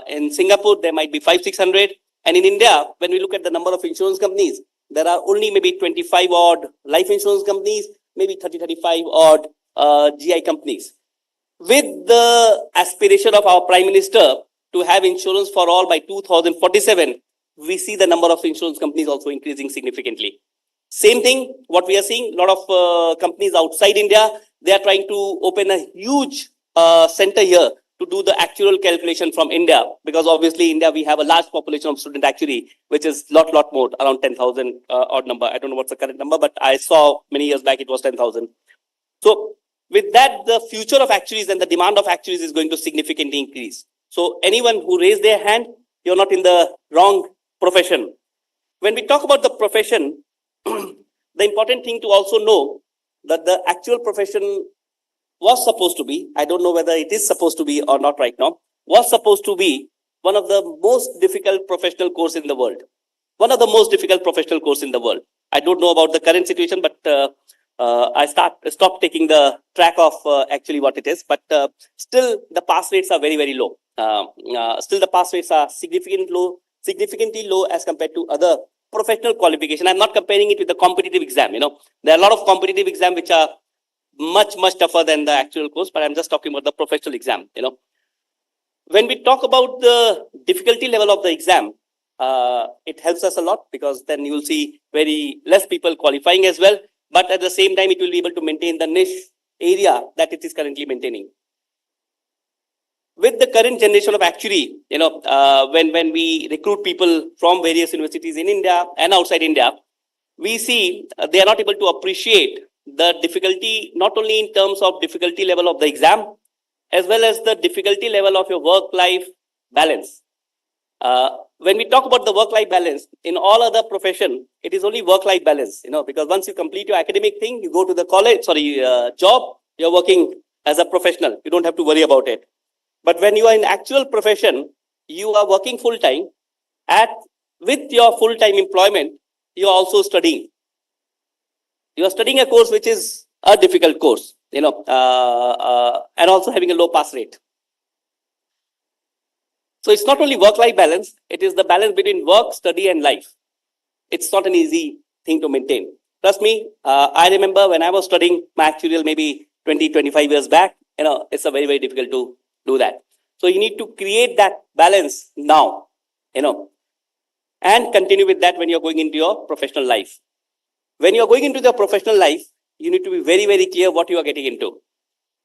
In Singapore, there might be 500-600. And in India, when we look at the number of insurance companies, there are only maybe 25 odd life insurance companies, maybe 30-35 odd GI companies. With the aspiration of our Prime Minister to have insurance for all by 2047, we see the number of insurance companies also increasing significantly. Same thing, what we are seeing, a lot of companies outside India, they are trying to open a huge center here to do the actual calculation from India, because obviously India, we have a large population of student actuary, which is lot more, around 10,000 odd number. I don't know what's the current number, but I saw many years back it was 10,000. So with that, the future of actuaries and the demand of actuaries is going to significantly increase. So anyone who raised their hand, you're not in the wrong profession. When we talk about the profession, the important thing to also know that the actual profession was supposed to be, I don't know whether it is supposed to be or not right now, was supposed to be one of the most difficult professional course in the world. One of the most difficult professional course in the world. I don't know about the current situation, but I stopped taking the track of actually what it is, but still the pass rates are very, very low. Still the pass rates are significantly low as compared to other professional qualification. I'm not comparing it with the competitive exam. There are a lot of competitive exam which are much, much tougher than the actual course, but I'm just talking about the professional exam, When we talk about the difficulty level of the exam, it helps us a lot because then you will see very less people qualifying as well. But at the same time, it will be able to maintain the niche area that it is currently maintaining. With the current generation of actuary, when we recruit people from various universities in India and outside India, we see they are not able to appreciate the difficulty, not only in terms of difficulty level of the exam, as well as the difficulty level of your work-life balance. When we talk about the work-life balance, in all other profession, it is only work-life balance, because once you complete your academic thing, you go to the job, you're working as a professional. You don't have to worry about it. But when you are in actual profession, you are working full-time. With your full-time employment, you are also studying. You are studying a course which is a difficult course, and also having a low pass rate. So it's not only work-life balance, it is the balance between work, study, and life. It's not an easy thing to maintain. Trust me, I remember when I was studying my actuarial maybe 20, 25 years back, it's a very, very difficult to do that. So you need to create that balance now, and continue with that when you're going into your professional life. When you're going into the professional life, you need to be very, very clear what you are getting into.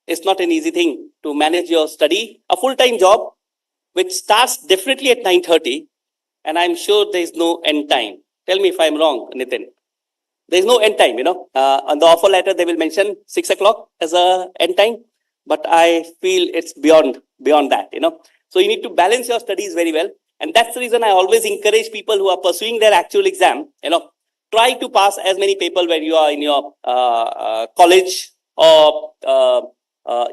It's not an easy thing to manage your study. A full-time job, which starts definitely at 9:30, and I'm sure there is no end time. Tell me if I'm wrong, Nitin. There is no end time, on the offer letter, they will mention 6 o'clock as a end time, but I feel it's beyond that, So you need to balance your studies very well. And that's the reason I always encourage people who are pursuing their actual exam, try to pass as many people when you are in your college or,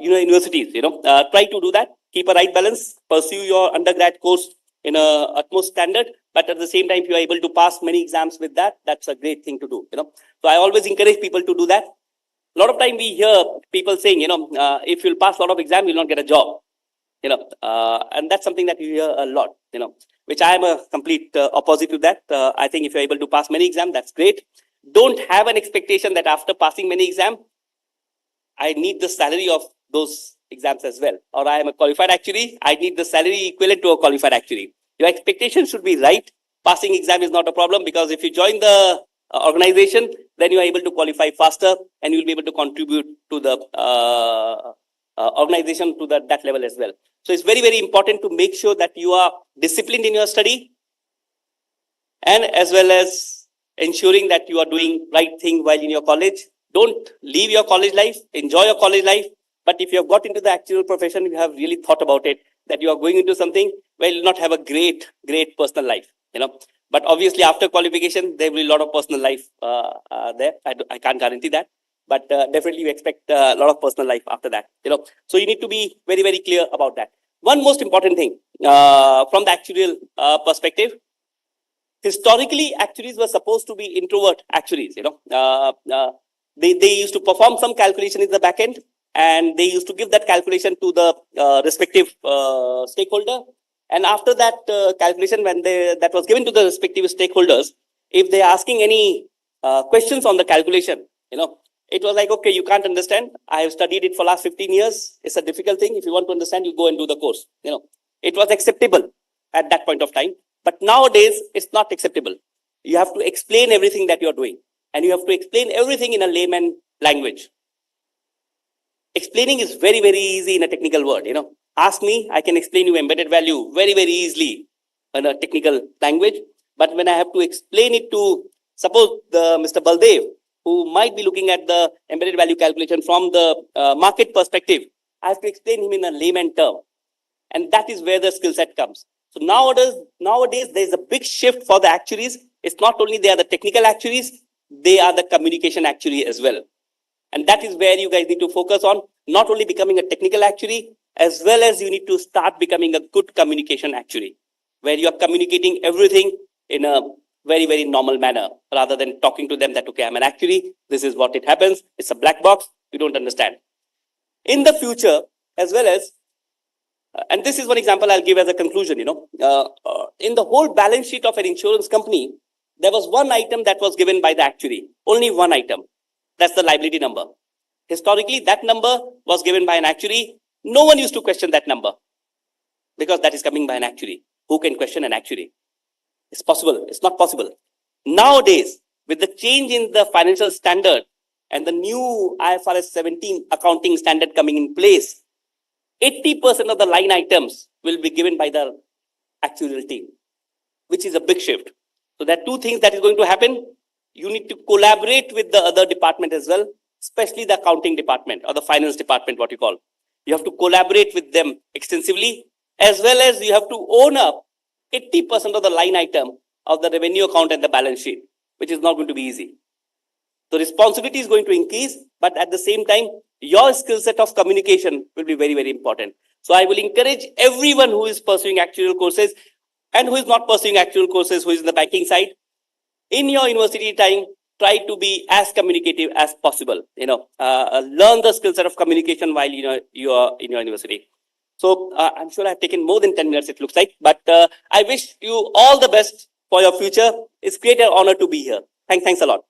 universities, try to do that. Keep a right balance, pursue your undergrad course in a utmost standard, but at the same time, if you are able to pass many exams with that, that's a great thing to do, So I always encourage people to do that. A lot of time we hear people saying, if you'll pass a lot of exams, you'll not get a job, and that's something that you hear a lot, which I am a complete opposite to that. I think if you're able to pass many exams, that's great. Don't have an expectation that after passing many exams, I need the salary of those exams as well. Or I am a qualified actuary, I need the salary equivalent to a qualified actuary. Your expectation should be right. Passing exam is not a problem because if you join the organization, then you are able to qualify faster and you will be able to contribute to the organization to that level as well. So it's very, very important to make sure that you are disciplined in your study and as well as ensuring that you are doing right thing while in your college. Don't leave your college life, enjoy your college life. But if you have got into the actual profession, you have really thought about it, that you are going into something where you will not have a great personal life, But obviously after qualification, there will be a lot of personal life there. I can't guarantee that. But definitely you expect a lot of personal life after that, So you need to be very, very clear about that. One most important thing from the actuarial perspective, historically, actuaries were supposed to be introvert actuaries, They used to perform some calculation in the back end and they used to give that calculation to the respective stakeholder. And after that calculation, when that was given to the respective stakeholders, if they're asking any questions on the calculation, it was like, okay, you can't understand. I have studied it for last 15 years. It's a difficult thing. If you want to understand, you go and do the course. It was acceptable at that point of time. But nowadays, it's not acceptable. You have to explain everything that you're doing. And you have to explain everything in a layman language. Explaining is very, very easy in a technical word, Ask me, I can explain you embedded value very, very easily in a technical language. But when I have to explain it to, suppose Mr. Baldev, who might be looking at the embedded value calculation from the market perspective, I have to explain him in a layman term. And that is where the skill set comes. So nowadays, there is a big shift for the actuaries. It's not only they are the technical actuaries, they are the communication actuary as well. And that is where you guys need to focus on, not only becoming a technical actuary, as well as you need to start becoming a good communication actuary, where you are communicating everything in a very, very normal manner, rather than talking to them that, okay, I'm an actuary, this is what it happens, it's a black box, you don't understand. In the future, as well as, and this is one example I'll give as a conclusion, in the whole balance sheet of an insurance company, there was one item that was given by the actuary, only one item. That's the liability number. Historically, that number was given by an actuary. No one used to question that number because that is coming by an actuary. Who can question an actuary? It's possible. It's not possible. Nowadays, with the change in the financial standard and the new IFRS 17 accounting standard coming in place, 80% of the line items will be given by the actuarial team, which is a big shift. So there are two things that is going to happen. You need to collaborate with the other department as well, especially the accounting department or the finance department, what you call. You have to collaborate with them extensively, as well as you have to own up 80% of the line item of the revenue account and the balance sheet, which is not going to be easy. The responsibility is going to increase, but at the same time, your skill set of communication will be very, very important. So I will encourage everyone who is pursuing actuarial courses and who is not pursuing actuarial courses, who is in the banking side, in your university time, try to be as communicative as possible. Learn the skill set of communication while you are in your university. So I'm sure I've taken more than 10 minutes, it looks like, but I wish you all the best for your future. It's great an honor to be here. Thanks a lot.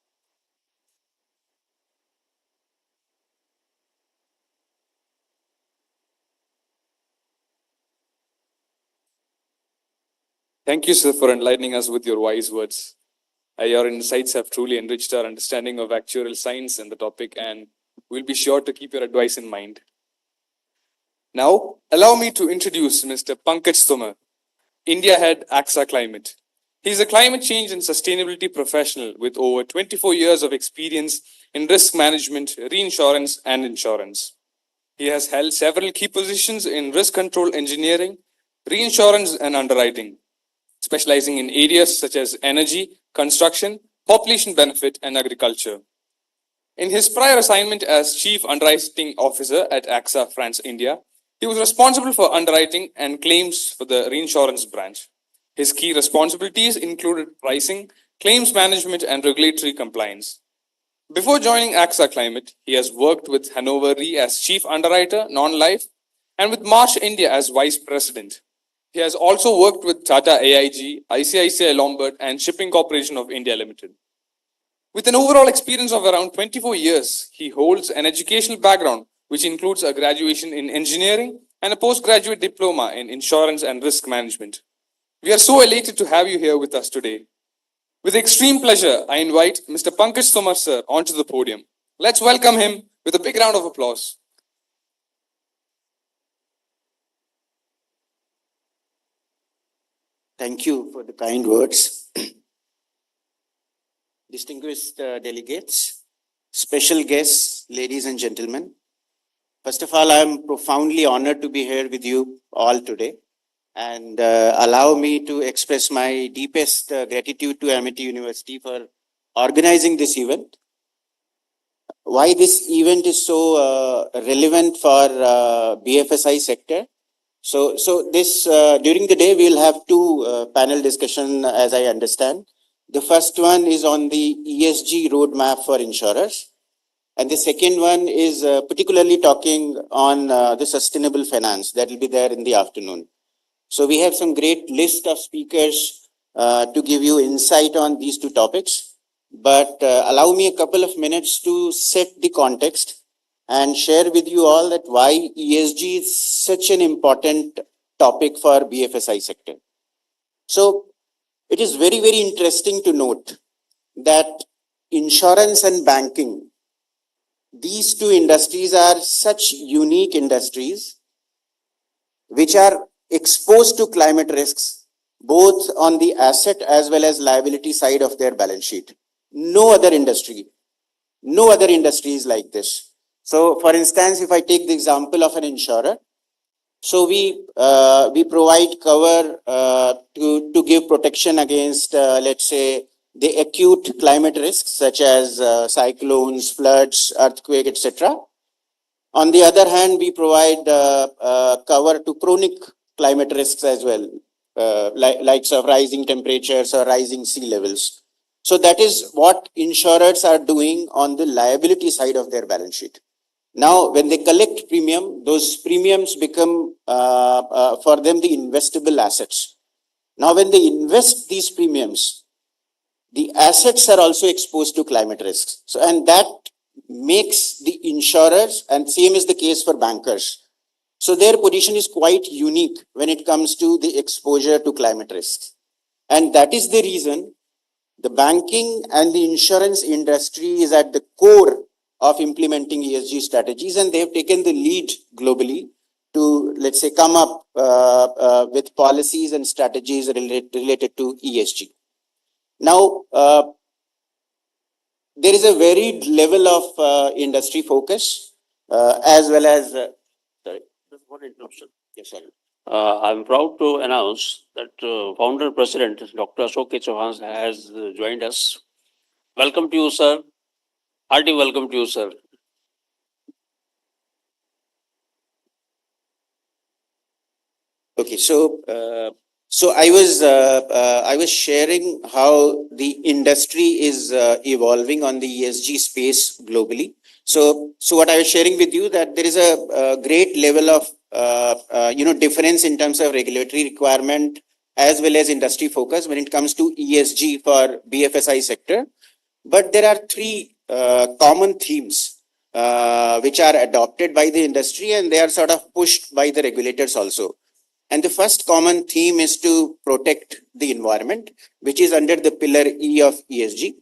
Thank you, sir, for enlightening us with your wise words. Your insights have truly enriched our understanding of actuarial science and the topic, and we'll be sure to keep your advice in mind. Now, allow me to introduce Mr. Pankaj Tomar, India Head, AXA Climate. He's a climate change and sustainability professional with over 24 years of experience in risk management, reinsurance, and insurance. He has held several key positions in risk control engineering, reinsurance, and underwriting, specializing in areas such as energy, construction, population benefit, and agriculture. In his prior assignment as Chief Underwriting Officer at AXA France India, he was responsible for underwriting and claims for the reinsurance branch. His key responsibilities included pricing, claims management, and regulatory compliance. Before joining AXA Climate, he has worked with Hanover Re as Chief Underwriter, Non-Life, and with Marsh India as Vice President. He has also worked with Tata AIG, ICICI Lombard, and Shipping Corporation of India Limited. With an overall experience of around 24 years, he holds an educational background, which includes a graduation in engineering and a postgraduate diploma in insurance and risk management. We are so elated to have you here with us today. With extreme pleasure, I invite Mr. Pankaj Tomar sir onto the podium. Let's welcome him with a big round of applause. Thank you for the kind words. Distinguished delegates, special guests, ladies and gentlemen. First of all, I am profoundly honored to be here with you all today, and allow me to express my deepest gratitude to Amity University for organizing this event. Why this event is so relevant for BFSI sector? So this during the day we'll have two panel discussion, as I understand. The first one is on the ESG roadmap for insurers, and the second one is particularly talking on the sustainable finance. That will be there in the afternoon. So we have some great list of speakers to give you insight on these two topics, but allow me a couple of minutes to set the context and share with you all that why ESG is such an important topic for BFSI sector. So it is very, very interesting to note that insurance and banking, these two industries are such unique industries which are exposed to climate risks, both on the asset as well as liability side of their balance sheet. No other industry is like this. So, for instance, if I take the example of an insurer, so we provide cover to give protection against, let's say, the acute climate risks such as cyclones, floods, earthquake, etc. On the other hand, we provide cover to chronic climate risks as well, like rising temperatures or rising sea levels. So that is what insurers are doing on the liability side of their balance sheet. Now, when they collect premium, those premiums become for them the investable assets. Now, when they invest these premiums, the assets are also exposed to climate risks. So, and that makes the insurers, and same is the case for bankers. So their position is quite unique when it comes to the exposure to climate risks. And that is the reason the banking and the insurance industry is at the core of implementing ESG strategies, and they have taken the lead globally to, let's say, come up with policies and strategies related to ESG. Now, there is a varied level of industry focus as well as. Sorry, just one interruption. Yes, sir. I'm proud to announce that founder president Dr. Ashok Chauhan has joined us. Welcome to you, sir. Hearty welcome to you, sir. Okay, so I was sharing how the industry is evolving on the ESG space globally. So what I was sharing with you that there is a great level of difference in terms of regulatory requirement as well as industry focus when it comes to ESG for BFSI sector. But there are three common themes which are adopted by the industry, and they are sort of pushed by the regulators also. And the first common theme is to protect the environment, which is under the pillar E of ESG.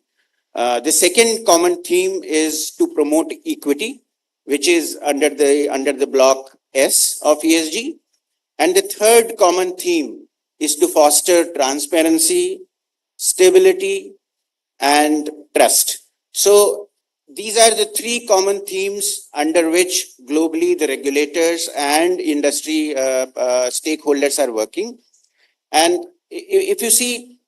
The second common theme is to promote equity, which is under the block S of ESG. And the third common theme is to foster transparency, stability, and trust. So these are the three common themes under which globally the regulators and industry stakeholders are working. And if you see,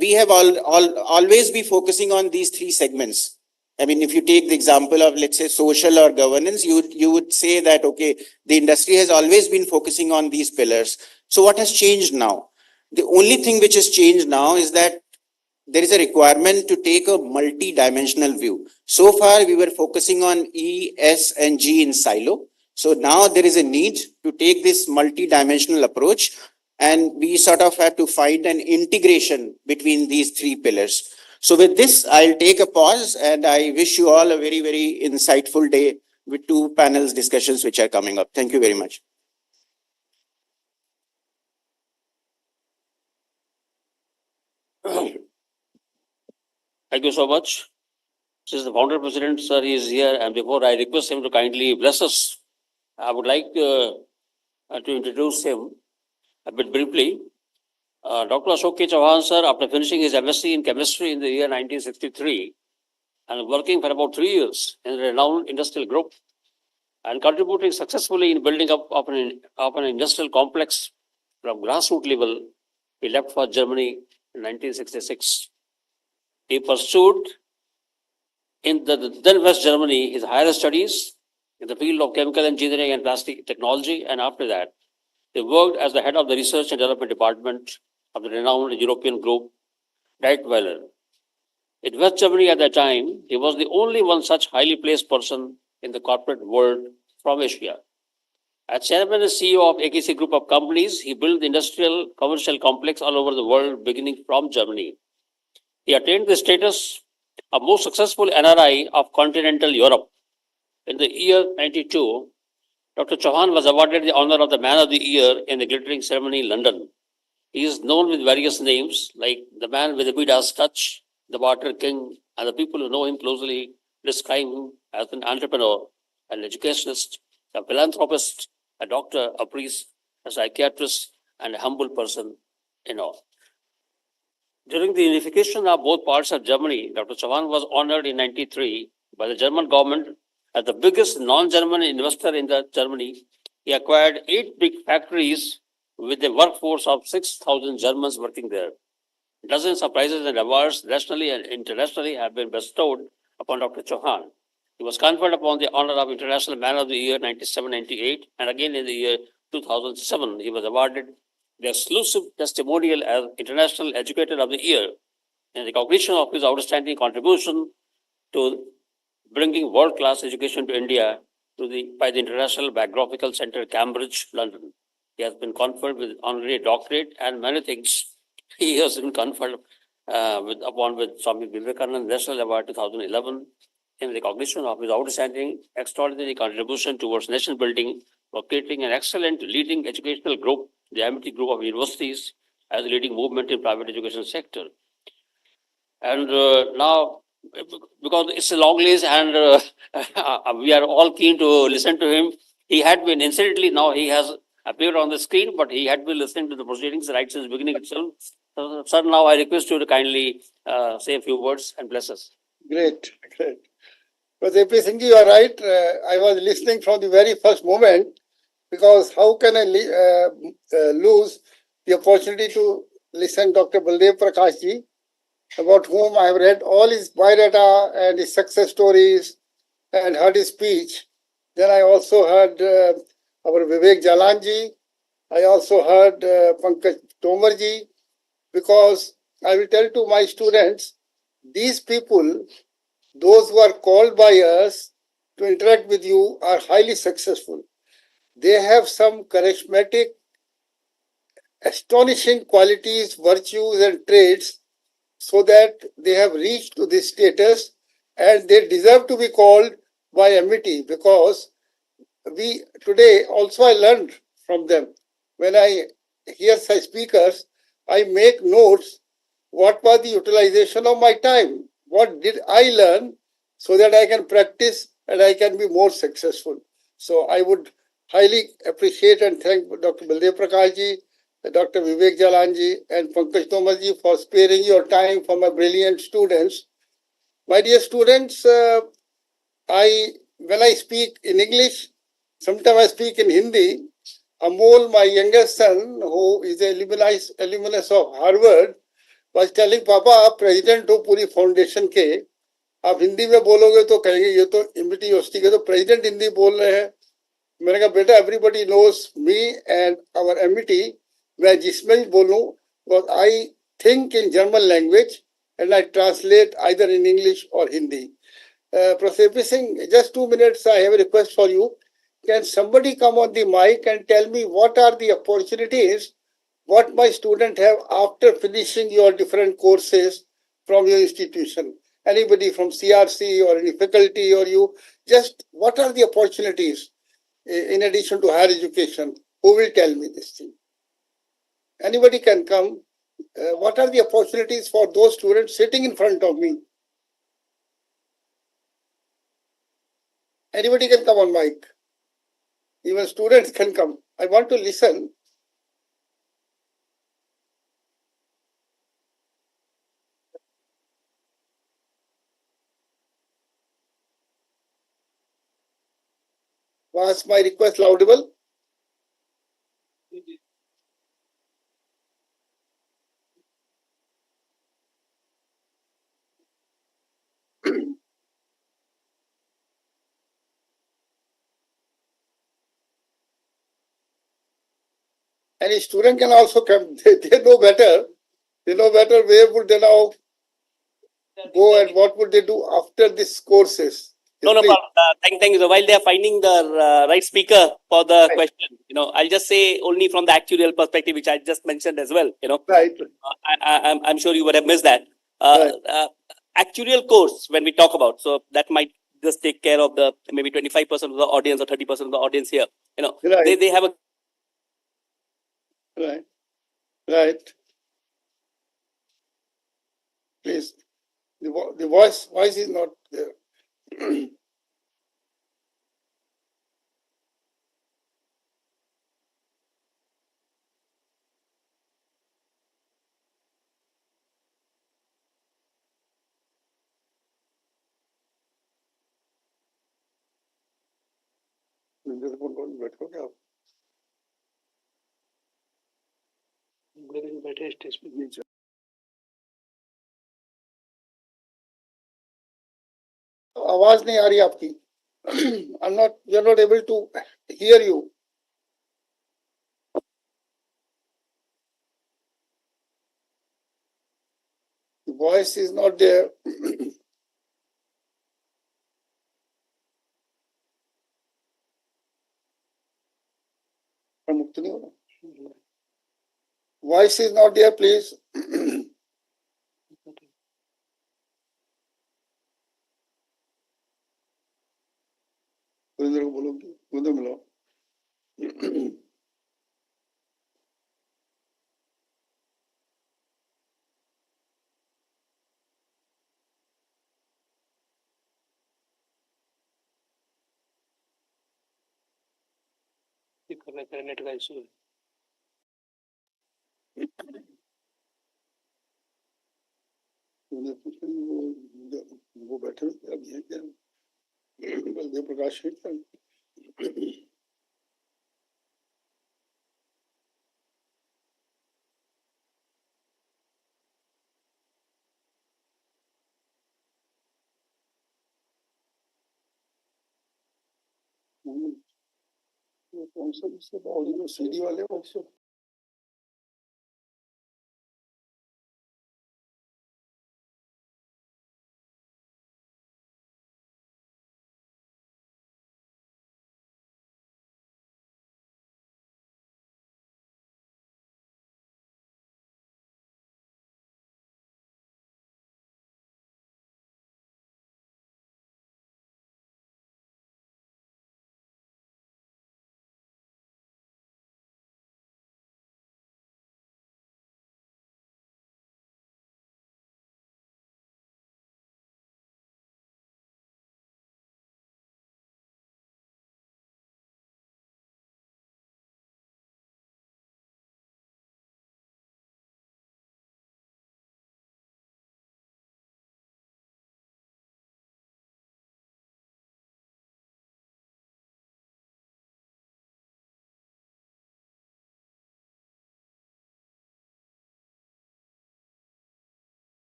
we have always be focusing on these three segments. I mean, if you take the example of, let's say, social or governance, you would say that, okay, the industry has always been focusing on these pillars. So what has changed now? The only thing which has changed now is that there is a requirement to take a multi-dimensional view. So far, we were focusing on E, S, and G in silo. So now there is a need to take this multi-dimensional approach, and we sort of have to find an integration between these three pillars. So with this, I'll take a pause, and I wish you all a very, very insightful day with two panels discussions which are coming up. Thank you very much. Thank you so much. Since the founder president, sir, is here, and before I request him to kindly bless us, I would like to introduce him a bit briefly. Dr. Ashok Chauhan, sir, after finishing his MSc in chemistry in the year 1963 and working for about 3 years in a renowned industrial group and contributing successfully in building up of an industrial complex from grassroots level, he left for Germany in 1966. He pursued in the then West Germany his higher studies in the field of chemical engineering and plastic technology, and after that, he worked as the head of the research and development department of the renowned European group, Deitweiler. In West Germany at that time, he was the only one such highly placed person in the corporate world from Asia. As chairman and CEO of AKC Group of companies, he built the industrial commercial complex all over the world, beginning from Germany. He attained the status of most successful NRI of continental Europe. In the year 92, Dr. Chauhan was awarded the honor of the Man of the Year in the glittering ceremony in London. He is known with various names like the man with the Midas touch, the Water King, and the people who know him closely describe him as an entrepreneur, an educationist, a philanthropist, a doctor, a priest, a psychiatrist, and a humble person in all. During the unification of both parts of Germany, Dr. Chauhan was honored in 93 by the German government as the biggest non-German investor in Germany. He acquired 8 big factories with a workforce of 6,000 Germans working there. Dozens of prizes and awards nationally and internationally have been bestowed upon Dr. Chauhan. He was conferred upon the honor of International Man of the Year 97-98, and again in the year 2007, he was awarded the exclusive testimonial as International Educator of the Year in recognition of his outstanding contribution to bringing world-class education to India by the International Biographical Centre, Cambridge, London. He has been conferred with honorary doctorate and many things. He has been conferred with Swami Vivekananda National Award 2011, in recognition of his outstanding, extraordinary contribution towards nation building for creating an excellent leading educational group, the Amity Group of Universities, as a leading movement in private education sector. And now, because it's a long list and we are all keen to listen to him, he had been, incidentally, now he has appeared on the screen, but he had been listening to the proceedings right since the beginning itself. So, sir, now I request you to kindly say a few words and bless us. Great, great. But AP Singh, you are right. I was listening from the very first moment, because how can I lose the opportunity to listen Dr. Baldev Prakash ji, about whom I have read all his biodata and his success stories and heard his speech. Then I also heard our Vivek Jalan ji. I also heard Pankaj Tomar ji, because I will tell to my students, these people, those who are called by us to interact with you, are highly successful. They have some charismatic, astonishing qualities, virtues, and traits, so that they have reached to this status, and they deserve to be called by amity, because we today also I learned from them. When I hear such speakers, I make notes. What was the utilization of my time? What did I learn, so that I can practice and I can be more successful? So I would highly appreciate and thank Dr. Baldev Prakash ji, Dr. Vivek Jalan ji, and Pankaj Tomar ji for sparing your time for my brilliant students. My dear students, when I speak in English, sometimes I speak in Hindi. Amol, my youngest son, who is a alumnus of Harvard, was telling, Papa, आप president हो पूरी foundation के, आप हिंदी में बोलोगे तो कहेंगे ये तो एमिटी यूनिवर्सिटी के तो president हिंदी बोल रहे हैं. मैंने कहा बेटा, everybody knows me and our amity. मैं जिसमें भी बोलूं, because I think in German language and I translate either in English or Hindi. Professor Singh, just 2 minutes, I have a request for you. Can somebody come on the mic and tell me what are the opportunities, what my students have after finishing your different courses from your institution? Anybody from CRC or any faculty or you, just what are the opportunities in addition to higher education? Who will tell me this thing? Anybody can come. What are the opportunities for those students sitting in front of me? Anybody can come on mic. Even students can come. I want to listen. Was my request laudable? Any student can also come. They know better. They know better where would they now go and what would they do after these courses. No, no Please. problem. Thank you. So while they are finding the right speaker for the question, I'll just say only from the actuarial perspective, which I just mentioned as well. Right. I'm sure you would have missed that. Right. Actuarial course, when we talk about, so that might just take care of the maybe 25% of the audience or 30% of the audience here. Right. They have a Right. Right. Please. The voice is not there. बैठोगे आप? बैठे stage पे नीचे. आवाज नहीं आ रही आपकी. We are not able to hear you. The voice is not there. Voice is not there, please. Surendra को बोलो कि उधर मिलाओ. नेट का इशू है. वो बैठे हुए अब ये क्या बलदेव प्रकाश है क्या? कौन सा ऑडियो सीडी वाले ऑप्शन?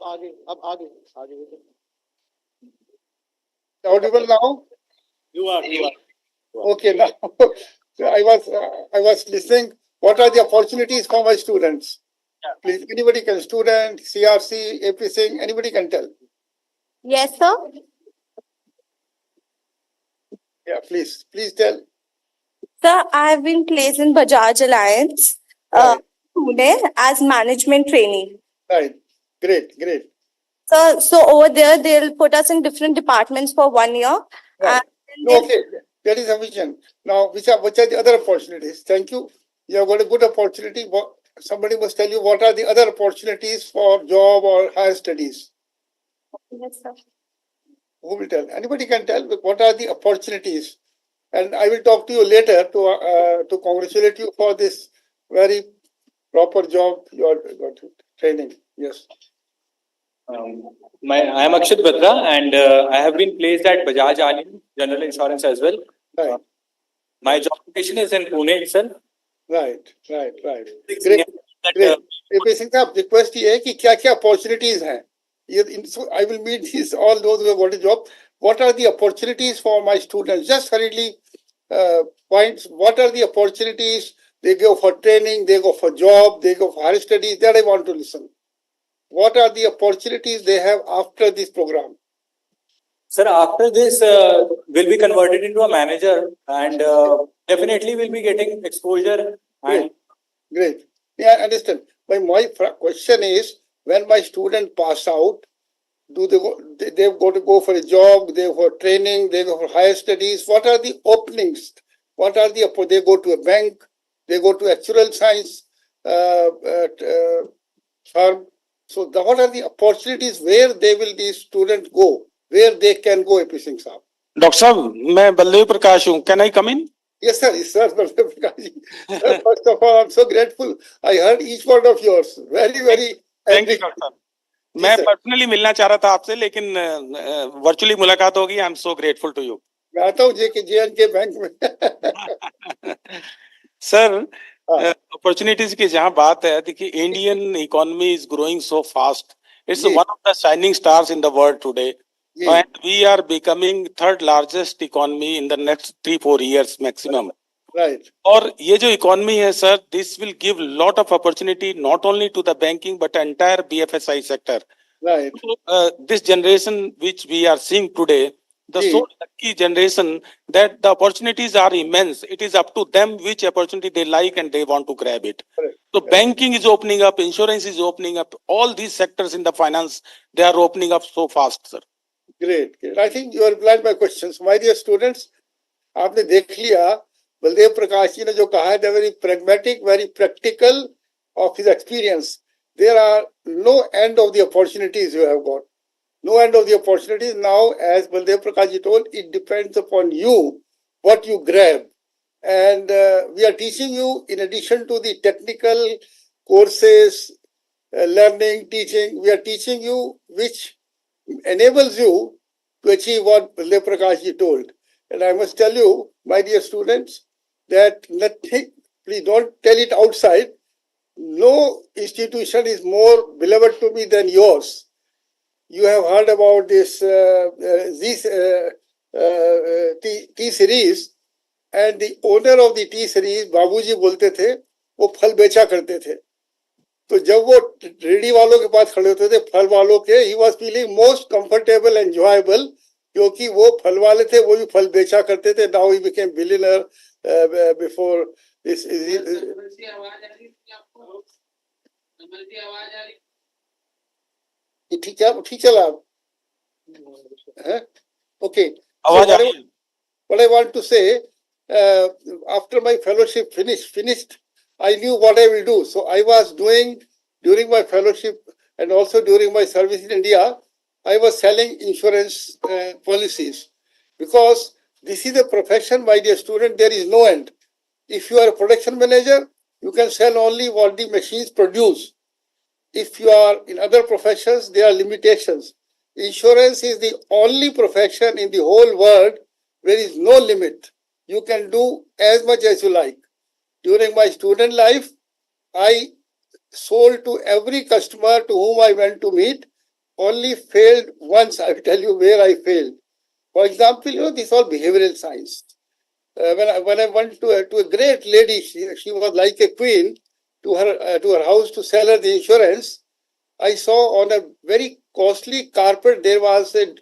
आगे अब आगे आगे audible now? You are. Okay, now I was listening. What are the opportunities for my students? Please, anybody can, student, CRC, everything, anybody can tell. Yes, sir. Yeah, please tell. Sir, I have been placed in Bajaj Alliance Right, Pune as management trainee. right. Great. So over there, they'll put us in different departments for 1 year. Right. And then No, okay, that is sufficient. Now, which are the other opportunities? Thank you. You have got a good opportunity. Somebody must tell you what are the other opportunities for job or higher studies. Yes, sir. Who will tell? Anybody can tell what are the opportunities. And I will talk to you later to congratulate you for this very proper job you are got training. Yes. I am Akshat Batra, and I have been placed at Bajaj Allianz General Insurance as well. Right. My job location is in Pune itself. Right. Great. Great. Basically, आप request ये है कि क्या opportunities हैं. So I will meet these all those who have got a job. What are the opportunities for my students? Just hurriedly points. What are the opportunities? They go for training, they go for job, they go for higher studies. That I want to listen. What are the opportunities they have after this program? Sir, after this, will be converted into a manager, and definitely will be getting exposure. And Great. Yeah, I understand. My question is, when my student pass out, do they go? They've got to go for a job, they go for training, they go for higher studies. What are the openings? What are the? They go to a bank, they go to actuarial science firm. So, what are the opportunities where they will these students go? Where they can go, AP Singh Saab? Doctor साहब मैं बलदेव प्रकाश हूँ, can I come in? Yes, sir. Yes, sir. Sir, first of all, I'm so grateful. I heard each word of yours. Very. Thank you doctor साहब. मैं personally मिलना चाह रहा था आपसे, लेकिन वर्चुअली मुलाकात होगी. I am so grateful to you. मैं आता हूँ JNK बैंक में. सर, अपॉर्चुनिटीज की जहाँ बात है, देखिए Indian economy is growing so fast. It's one of the shining stars in the world today. And we are becoming third largest economy in the next 3-4 years maximum. Right. और ये जो economy है sir, this will give lot of opportunity not only to the banking but entire BFSI sector. Right. So, this generation which we are seeing today, the so lucky generation that the opportunities are immense. It is up to them which opportunity they like and they want to grab it. Correct. So banking is opening up, insurance is opening up, all these sectors in the finance, they are opening up so fast, sir. Great. I think you have replied my questions. My dear students, आपने देख लिया बलदेव प्रकाश जी ने जो कहा है, very pragmatic, very practical of his experience. There are no end of the opportunities you have got. No end of the opportunities. Now, as Baldev Prakash ji told, it depends upon you what you grab. And we are teaching you, in addition to the technical courses, learning, teaching, we are teaching you which enables you to achieve what Baldev Prakash ji told. And I must tell you, my dear students, that nothing, please don't tell it outside. No institution is more beloved to me than yours. You have heard about this T series, and the owner of the T series, बाबूजी बोलते थे, वो फल बेचा करते थे. तो जब वो रेडी वालों के पास खड़े होते थे, फल वालों के, he was feeling most comfortable and enjoyable, क्योंकि वो फल वाले थे, वो भी फल बेचा करते थे. Now he became billionaire before this. ठीक चला. Okay. What I want to say, after my fellowship finished, I knew what I will do. So I was doing during my fellowship and also during my service in India, I was selling insurance policies, because this is a profession, my dear student, there is no end. If you are a production manager, you can sell only what the machines produce. If you are in other professions, there are limitations. Insurance is the only profession in the whole world where there is no limit. You can do as much as you like. During my student life, I sold to every customer to whom I went to meet, only failed once. I will tell you where I failed. For example, this is all behavioral science. When I went to a great lady, she was like a queen, to her house to sell her the insurance, I saw on a very costly carpet there was a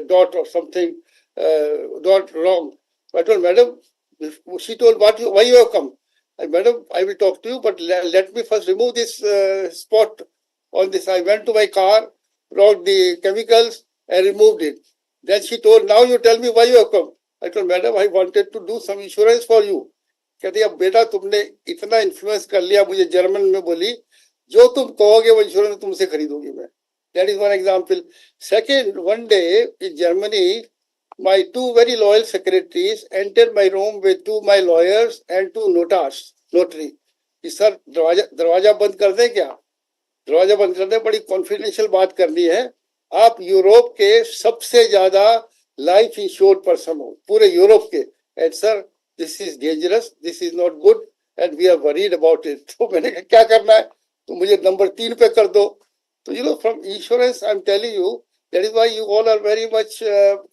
dot or something, dot wrong. I told, madam, she told, why you have come? Madam, I will talk to you, but let me first remove this spot on this. I went to my car, brought the chemicals and removed it. Then she told, now you tell me why you have come. I told, madam, I wanted to do some insurance for you. कहती अब बेटा तुमने इतना influence कर लिया, मुझे German में बोली, जो तुम कहोगे वो इंश्योरेंस तुमसे खरीदूंगी मैं. That is one example. Second, one day in Germany, my two very loyal secretaries entered my room with two my lawyers and two notary. कि सर दरवाजा दरवाजा बंद कर दें क्या? दरवाजा बंद कर दें, बड़ी कॉन्फिडेंशियल बात करनी है. आप यूरोप के सबसे ज्यादा लाइफ इंश्योर्ड पर्सन हो पूरे यूरोप के. And sir this is dangerous, this is not good and we are worried about it. तो मैंने कहा क्या करना है? तो मुझे नंबर 3 पे कर दो. तो you know from insurance I am telling you, that is why you all are very much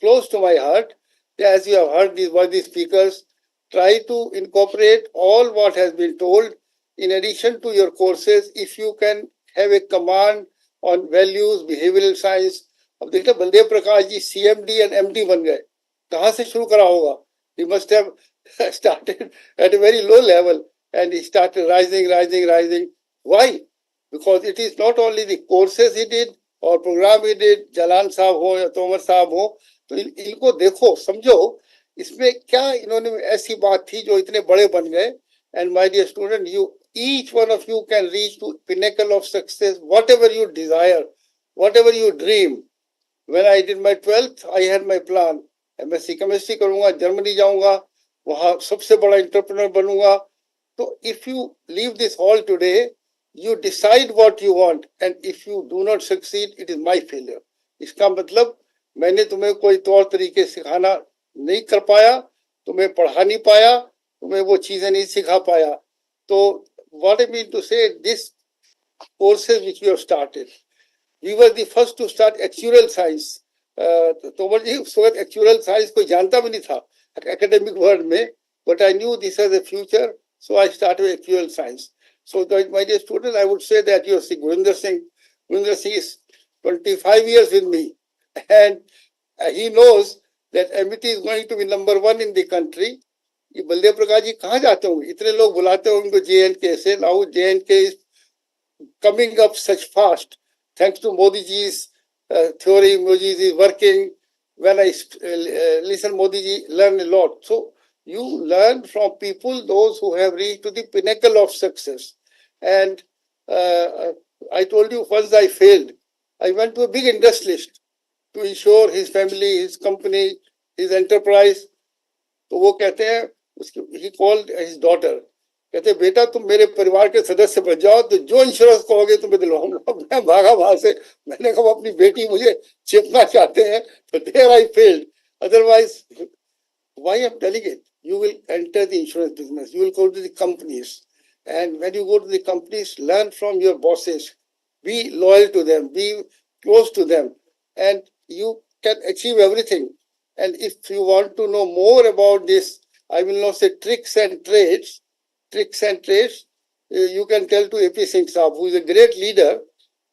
close to my heart. As you have heard these speakers, try to incorporate all what has been told in addition to your courses. If you can have a command on values, behavioral science. अब देखिए बलदेव प्रकाश जी CMD and MD बन गए. कहाँ से शुरू करा होगा? He must have started at a very low level and he started rising. Why? Because it is not only the courses he did और प्रोग्राम ही did, जलान साहब हो या तोमर साहब हो, तो इनको देखो समझो इसमें क्या इन्होंने ऐसी बात थी जो इतने बड़े बन गए. And my dear student, each one of you can reach to pinnacle of success, whatever you desire, whatever you dream. When I did my 12th, I had my plan. MSc chemistry करूँगा, Germany जाऊँगा, वहाँ सबसे बड़ा entrepreneur बनूँगा. तो if you leave this hall today, you decide what you want, and if you do not succeed, it is my failure. इसका मतलब मैंने तुम्हें कोई तौर तरीके सिखाना नहीं कर पाया, तुम्हें पढ़ा नहीं पाया, तुम्हें वो चीजें नहीं सिखा पाया. तो what I mean to say, this courses which we have started, we were the first to start actuarial science. Tomar जी उस वक्त actuarial science कोई जानता भी नहीं था academic world में, but I knew this has a future, so I started actuarial science. So, my dear student, I would say that you see Gurinder Singh is 25 years with me, and he knows that MIT is going to be number 1 in the country. ये बलदेव प्रकाश जी कहाँ जाते होंगे? इतने लोग बुलाते होंगे उनको JNK से. Now JNK is coming up such fast, thanks to Modi ji's theory. Modi ji is working. When I listen Modi ji, learn a lot. So you learn from people, those who have reached to the pinnacle of success. And I told you once I failed. I went to a big industrialist to ensure his family, his company, his enterprise. तो वो कहते हैं, he called his daughter. कहते हैं बेटा तुम मेरे परिवार के सदस्य बन जाओ तो जो इंश्योरेंस कहोगे तुम्हें दिलवाऊंगा. मैं भागा वहां से. मैंने कहा अपनी बेटी मुझे छिपना चाहते हैं. तो there I failed. Otherwise, why I'm telling it? You will enter the insurance business. You will go to the companies. And when you go to the companies, learn from your bosses. Be loyal to them. Be close to them. And you can achieve everything. And if you want to know more about this, I will not say tricks and trades. You can tell to AP Singh Saab, who is a great leader,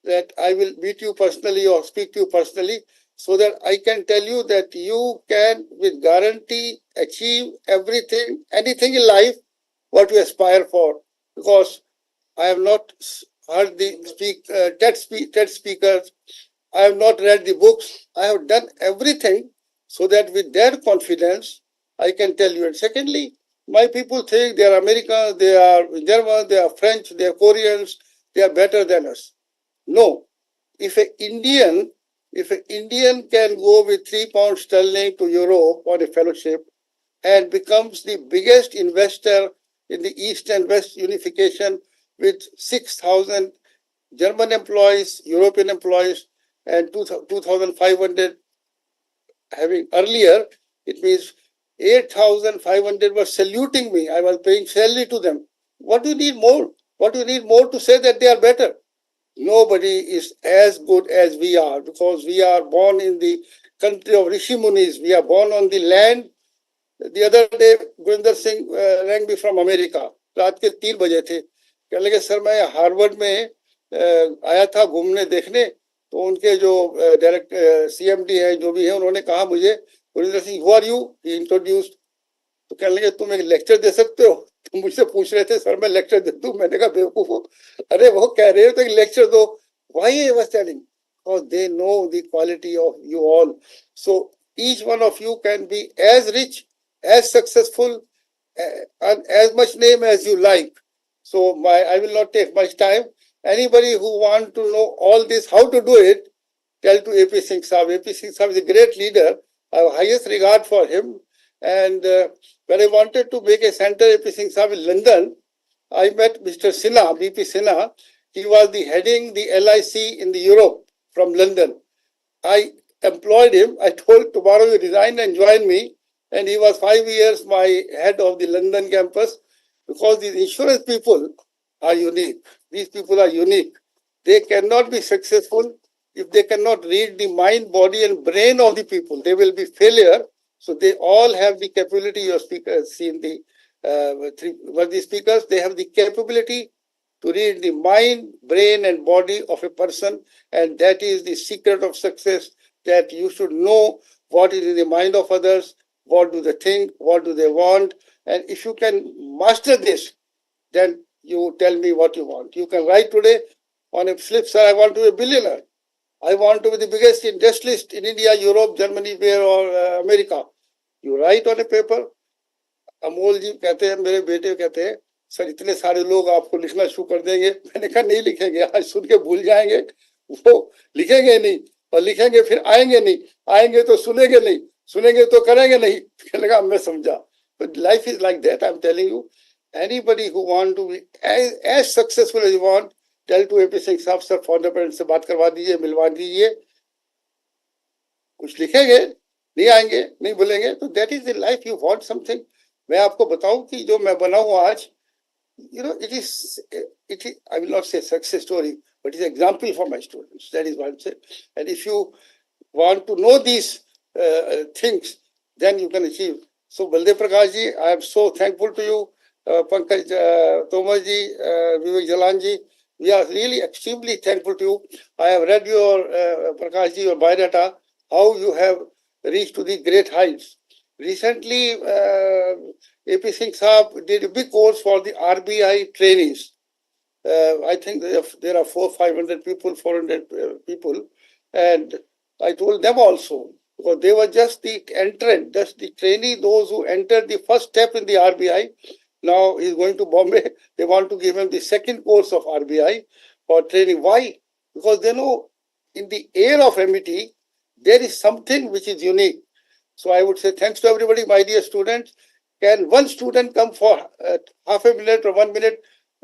that I will meet you personally or speak to you personally, so that I can tell you that you can, with guarantee, achieve everything, anything in life, what you aspire for. Because I have not heard the TED speakers, I have not read the books, I have done everything, so that with their confidence, I can tell you. And secondly, my people think they are Americans, they are Germans, they are French, they are Koreans, they are better than us. No. If an Indian can go with 3 pounds sterling to Europe on a fellowship and becomes the biggest investor in the East and West unification with 6,000 German employees, European employees, and 2,500 having earlier, it means 8,500 were saluting me. I was paying salary to them. What do you need more? What do you need more to say that they are better? Nobody is as good as we are, because we are born in the country of Rishi Munis. We are born on the land. The other day, Gurinder Singh rang me from America. रात के 3 बजे थे. कहने लगे sir मैं Harvard में आया था घूमने देखने, तो उनके जो डायरेक्टर CMD है जो भी है, उन्होंने कहा मुझे, Gurinder Singh who are you? He introduced. तो कहने लगे तुम एक लेक्चर दे सकते हो? तो मुझसे पूछ रहे थे सर मैं लेक्चर दे दूं? मैंने कहा बेवकूफ हो, अरे वो कह रहे हो तो एक लेक्चर दो. Why I was telling? Because they know the quality of you all. So each one of you can be as rich, as successful, and as much name as you like. So I will not take much time. Anybody who want to know all this, how to do it, tell to AP Singh Saab. AP Singh Saab is a great leader. I have highest regard for him. And when I wanted to make a center AP Singh Saab in London, I met Mr. Sinha, BP Sinha. He was the heading the LIC in the Europe from London. I employed him. I told tomorrow you resign and join me. And he was 5 years my head of the London campus because these insurance people are unique. These people are unique. They cannot be successful if they cannot read the mind, body, and brain of the people. They will be failure. So they all have the capability. Your speakers seen the the speakers. They have the capability to read the mind, brain, and body of a person, and that is the secret of success. That you should know what is in the mind of others, what do they think, what do they want, and if you can master this, then you tell me what you want. You can write today on a slip, sir, I want to be a billionaire. I want to be the biggest industrialist in India, Europe, Germany, where or America. You write on a paper. Amol जी कहते हैं, मेरे बेटे कहते हैं, sir इतने सारे लोग आपको लिखना शुरू कर देंगे. मैंने कहा नहीं लिखेंगे, आज सुन के भूल जाएंगे, वो लिखेंगे नहीं, और लिखेंगे फिर आएंगे नहीं, आएंगे तो सुनेंगे नहीं, सुनेंगे तो करेंगे नहीं. कहने लगा मैं समझा. But life is like that. I'm telling you, anybody who want to be as successful as you want, tell to AP Singh साहब, सर फॉर्नर पेरेंट से बात करवा दीजिए, मिलवा दीजिए. कुछ लिखेंगे, नहीं आएंगे, नहीं बोलेंगे, तो that is the life. You want something. मैं आपको बताऊं कि जो मैं बना हूं आज, it is, I will not say success story, but it's an example for my students. That is what I'm saying. And if you want to know these things, then you can achieve. So Baldev Prakash ji, I am so thankful to you. Pankaj Tomar ji, Vivek Jalan ji, we are really extremely thankful to you. I have read your, Prakash ji, your biodata, how you have reached to the great heights. Recently, AP Singh Saab did a big course for the RBI trainees. I think there are 400-500 people, 400 people. And I told them also, because they were just the entrant, just the trainee, those who entered the first step in the RBI. Now he's going to Bombay. They want to give him the second course of RBI for training. Why? Because they know in the air of MET, there is something which is unique. So I would say thanks to everybody, my dear students. Can one student come for half a minute or 1 minute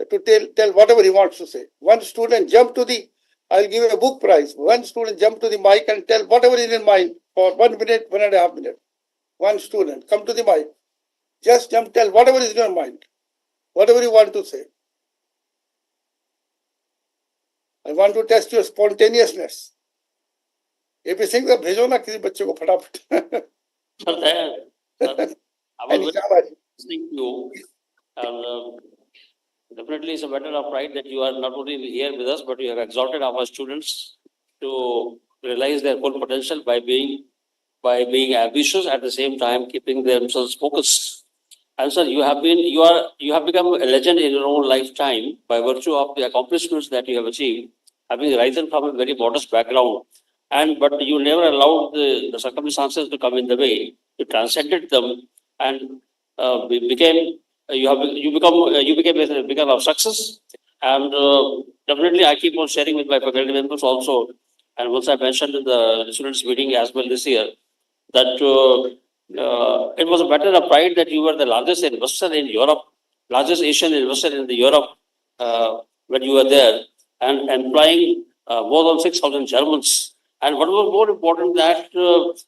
to tell whatever he wants to say? One student jump to the, I'll give a book prize. One student jump to the mic and tell whatever is in mind for 1 minute, 1.5 minutes. One student, come to the mic. Just jump, tell whatever is in your mind. Whatever you want to say. I want to test your spontaneousness. AP Singh का भेजो ना किसी बच्चे को फटाफट. I was listening to you, and definitely it's a matter of pride that you are not only here with us, but you have exhorted our students to realize their full potential by being ambitious, at the same time keeping themselves focused. And sir, you have become a legend in your own lifetime by virtue of the accomplishments that you have achieved, having risen from a very modest background. But you never allowed the circumstances to come in the way. You transcended them and became a beacon of success. And definitely, I keep on sharing with my faculty members also. And once I mentioned in the students' meeting as well this year that it was a matter of pride that you were the largest investor in Europe, largest Asian investor in the Europe when you were there, and employing more than 6,000 Germans. And what was more important that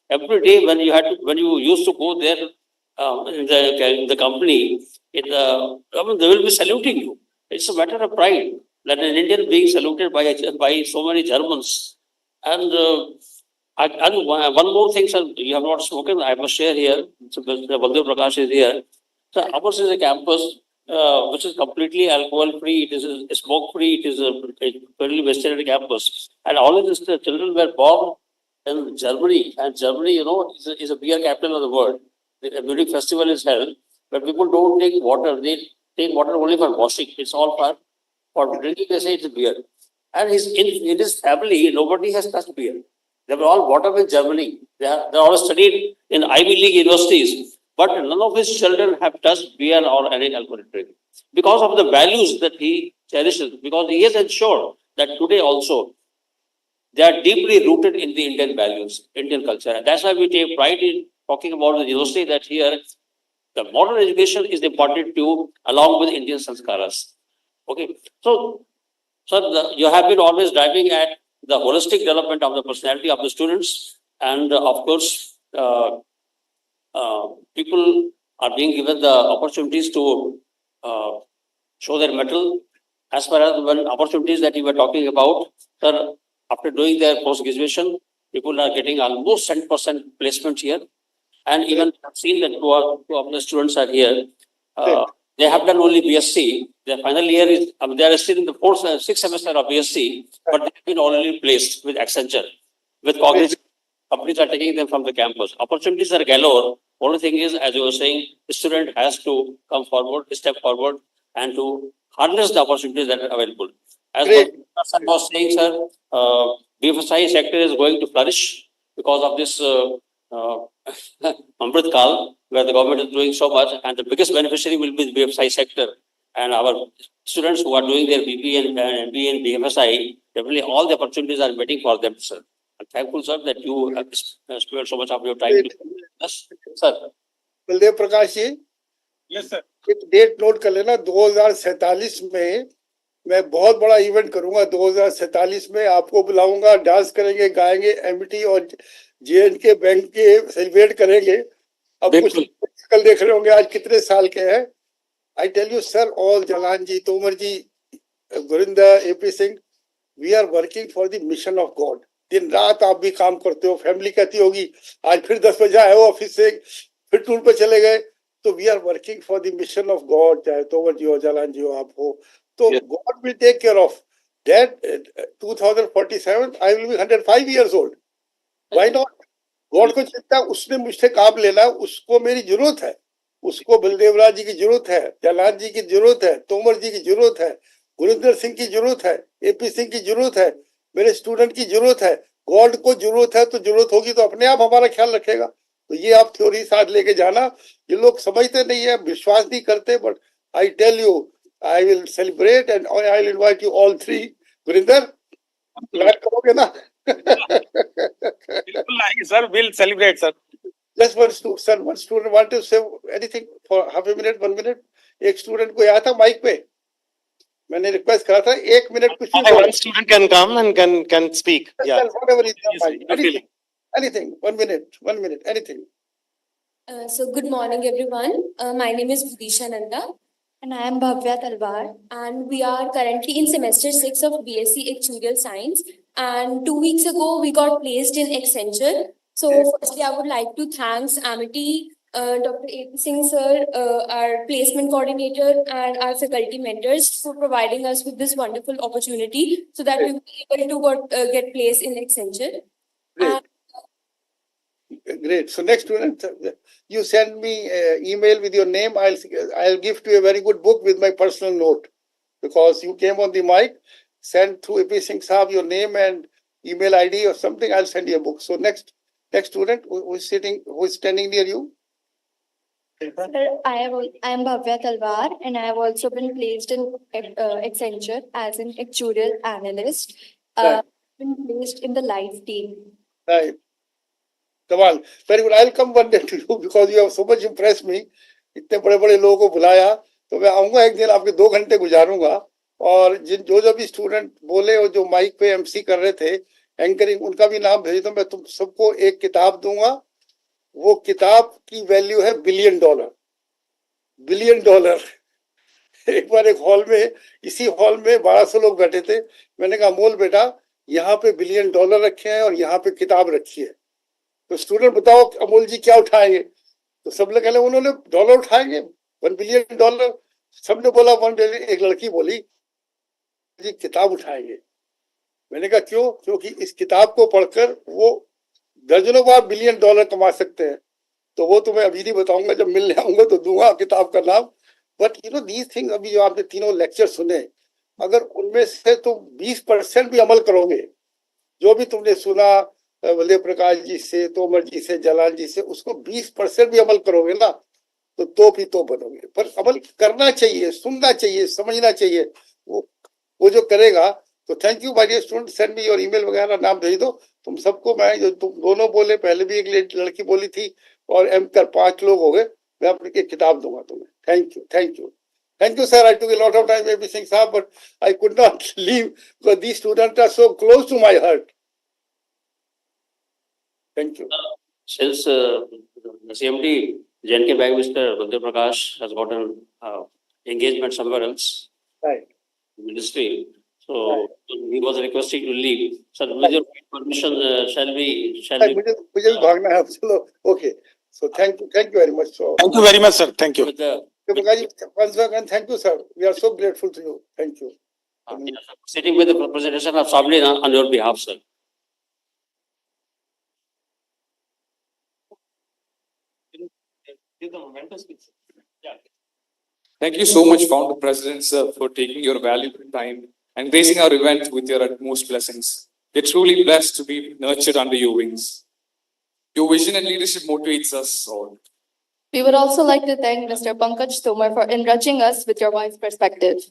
every day when you used to go there in the company, they will be saluting you. It's a matter of pride that an Indian being saluted by so many Germans. And one more thing, sir, you have not spoken. I must share here. So Baldev Prakash is here. So ours is a campus which is completely alcohol-free. It is smoke-free. It is a fairly vested campus. And all of these children were born in Germany. And Germany, is a beer capital of the world. The Munich festival is held, but people don't take water. They take water only for washing. It's all for drinking. They say it's beer. And in his family, nobody has touched beer. They were all brought up in Germany. They all studied in Ivy League universities. But none of his children have touched beer or any alcoholic drink because of the values that he cherishes. Because he has ensured that today also they are deeply rooted in the Indian values, Indian culture. And that's why we take pride in talking about the university that here the modern education is important to along with Indian sanskaras. Okay, so you have been always driving at the holistic development of the personality of the students, and of course, people are being given the opportunities to show their mettle. As far as one opportunities that you were talking about, sir, after doing their post graduation, people are getting almost 100% placement here. And even I've seen that two of the students are here. They have done only BSc. Their final year is, they are still in the sixth semester of BSc, but they have been already placed with Accenture, with Cognizant. Companies are taking them from the campus. Opportunities are galore. Only thing is, as you were saying, the student has to come forward, step forward, and to harness the opportunities that are available. As sir was saying, sir, BFSI sector is going to flourish because of this Amrit Kal, where the government is doing so much, and the biggest beneficiary will be the BFSI sector. And our students who are doing their BP and MBA and BFSI, definitely all the opportunities are waiting for them, sir. I'm thankful, sir, that you have spared so much of your time to us, sir. Baldev Prakash ji, Yes, sir. एक date note कर लेना, 2047 में मैं बहुत बड़ा event करूंगा। 2047 में आपको बुलाऊंगा, डांस करेंगे, गाएंगे, एमटी और JNK बैंक के सेलिब्रेट करेंगे। अब कुछ कल देख रहे होंगे आज कितने साल के हैं। I tell you, sir, all Jalan ji, Tomar ji, Gurinder, AP Singh, we are working for the mission of God. दिन रात आप भी काम करते हो, फैमिली कहती होगी आज फिर 10 बजे आए हो ऑफिस से, फिर टूर पे चले गए, तो we are working for the mission of God, चाहे तोमर जी हो, जालान जी हो, आप हो, तो God will take care of that. 2047 I will be 105 years old, why not? God को चिंता, उसने मुझसे काम लेना, उसको मेरी जरूरत है, उसको बलदेव राज जी की जरूरत है, जालान जी की जरूरत है, तोमर जी की जरूरत है, गुरिंदर सिंह की जरूरत है, AP सिंह की जरूरत है, मेरे स्टूडेंट की जरूरत है। गॉड को जरूरत है तो जरूरत होगी तो अपने आप हमारा ख्याल रखेगा। तो ये आप थ्योरी साथ लेके जाना। ये लोग समझते नहीं है, विश्वास नहीं करते, but I tell you I will celebrate and I will invite you all three. Gurinder, plan करोगे ना? Sir, we'll celebrate, sir. Just one student want to say anything for half a minute, 1 minute. एक student को आया था mic पे, मैंने request करा था 1 मिनट कुछ भी। One student can come and can speak. Yeah. Whatever is your mind. Anything. 1 minute, anything. So good morning, everyone. My name is Vidisha Nanda. And I am Bhavya Talwar. And we are currently in semester 6 of BSc Actuarial Science. And 2 weeks ago, we got placed in Accenture. So firstly, I would like to thank Amity, Dr. AP Singh sir, our placement coordinator, and our faculty mentors for providing us with this wonderful opportunity so that we were able to get placed in Accenture. Great. So next student, you send me email with your name. I'll give to you a very good book with my personal note, because you came on the mic. Send through AP Singh Saab your name and email ID or something. I'll send you a book. So next student who is standing near you. Sir, I am Bhavya Talwar, and I have also been placed in Accenture as an actuarial analyst. Been placed in the live team. Right. Kamal, very good. I'll come one day to you because you have so much impressed me. इतने बड़े-बड़े लोगों को बुलाया, तो मैं आऊँगा एक दिन, आपके 2 घंटे गुजारूंगा, और जो भी स्टूडेंट बोले और जो माइक पे MC कर रहे थे, एंकरिंग, उनका भी नाम भेज दो। मैं तुम सबको एक किताब दूंगा, वो किताब की वैल्यू है $1 बिलियन। एक बार एक हॉल में, इसी हॉल में 1200 लोग बैठे थे, मैंने कहा अमोल बेटा, यहाँ पे $1 बिलियन रखे हैं और यहाँ पे किताब रखी है, तो स्टूडेंट बताओ अमोल जी क्या उठाएंगे? तो सब लोग कहले उन्होंने डॉलर उठाएंगे, $1 बिलियन। सबने बोला $1 बिलियन। एक लड़की बोली जी किताब उठाएंगे। मैंने कहा क्यों? क्योंकि इस किताब को पढ़कर वो दर्जनों बार $1 बिलियन कमा सकते हैं। तो वो तो मैं अभी नहीं बताऊंगा, जब मिलने आऊंगा तो दूंगा किताब का नाम। But you know these thing, अभी जो आपने तीनों लेक्चर सुने, अगर उनमें से तुम 20% भी अमल करोगे, जो भी तुमने सुना बलदेव प्रकाश जी से, तोमर जी से, जलाल जी से, उसको 20% भी अमल करोगे ना, तो भी तो बनोगे। पर अमल करना चाहिए, सुनना चाहिए, समझना चाहिए। वो जो करेगा तो thank you my dear student, send me your email वगैरह, नाम भेज दो तुम सबको। मैं जो तुम दोनों बोले, पहले भी एक लड़की बोली थी, और एम कर 5 लोग हो गए, मैं अपनी एक किताब दूंगा तुम्हें। Thank you, thank you, thank you, sir. I took a lot of time everything, sir, but I could not leave because these students are so close to my heart. Thank you. Since the CMD, JNK Bag Mr. Baldev Prakash has gotten engagement somewhere else, Right. ministry, so he was requesting to leave. So with your permission, shall we? मुझे भी भागना है अब, चलो, okay. So thank you very much. So Thank you very much, sir. Thank you. once again, thank you, sir. We are so grateful to you. Thank you. Sitting with the presentation of Sablina on your behalf, sir. Thank you so much, Founder President, sir, for taking your valuable time and gracing our event with your utmost blessings. We're truly blessed to be nurtured under your wings. Your vision and leadership motivates us all. We would also like to thank Mr. Pankaj Tomar for enriching us with your wise perspective.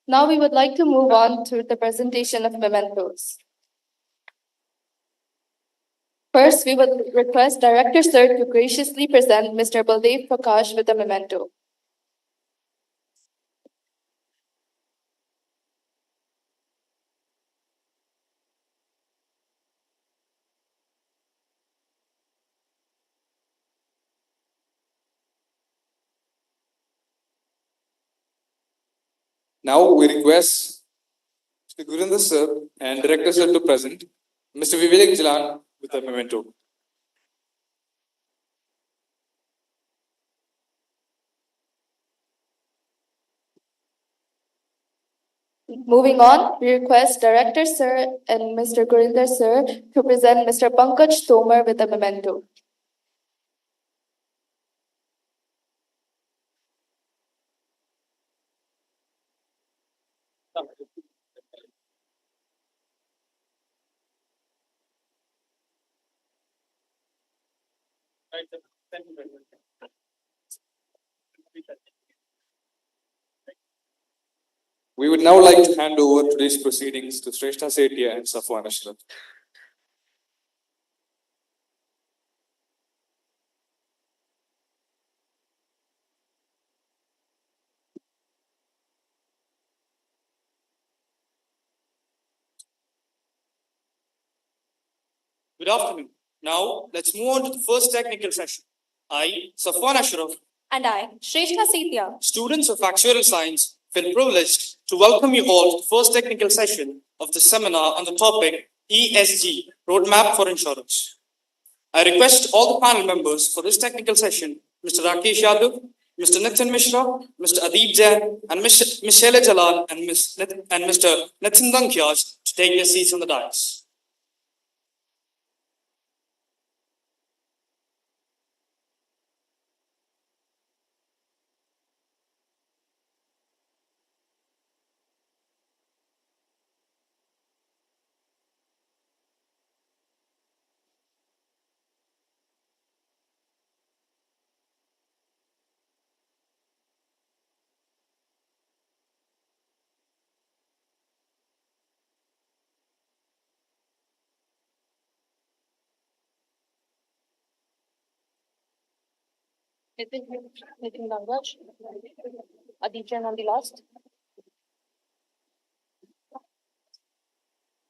Now we would like to move on to the presentation of mementos. First, we would request Director Sir to graciously present Mr. Baldev Prakash with a memento. Now we request Mr. Gurinder sir and Director sir to present Mr. Vivek Jalan with a memento. Moving on, we request Director Sir and Mr. Gurinder Sir to present Mr. Pankaj Tomar with a memento. We would now like to hand over today's proceedings to Shrestha Sethia and Safwan Ashraf. Good afternoon. Now, let's move on to the first technical session. I, Safwan Ashraf, And I, Shrestha Sethia, students of Actuarial Science, feel privileged to welcome you all to the first technical session of the seminar on the topic ESG, Roadmap for Insurance. I request all the panel members for this technical session, Mr. Rakesh Yadav, Mr. Nitin Mishra, Mr. Adib Jain, and Ms. Michelle Jalan and Mr. Nitin Dankyaj to take their seats on the dais. Nitin Dankyaj, Adib Jain on the last.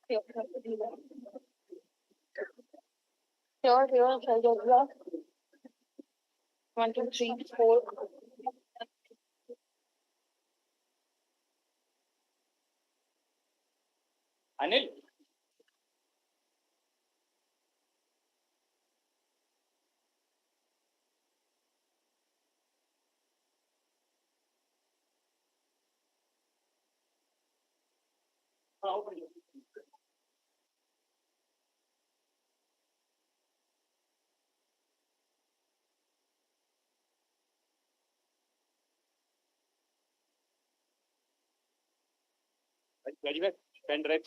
Here, 1, 2, 3, 4. Anil. Very well. Pen drive.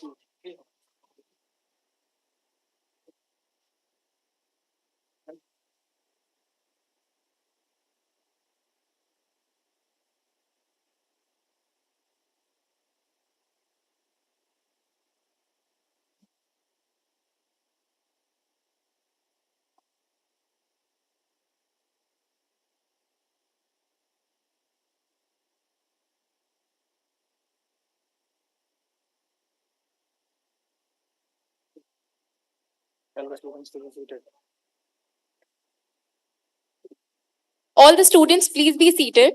All the students, please be seated.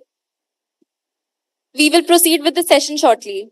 We will proceed with the session shortly.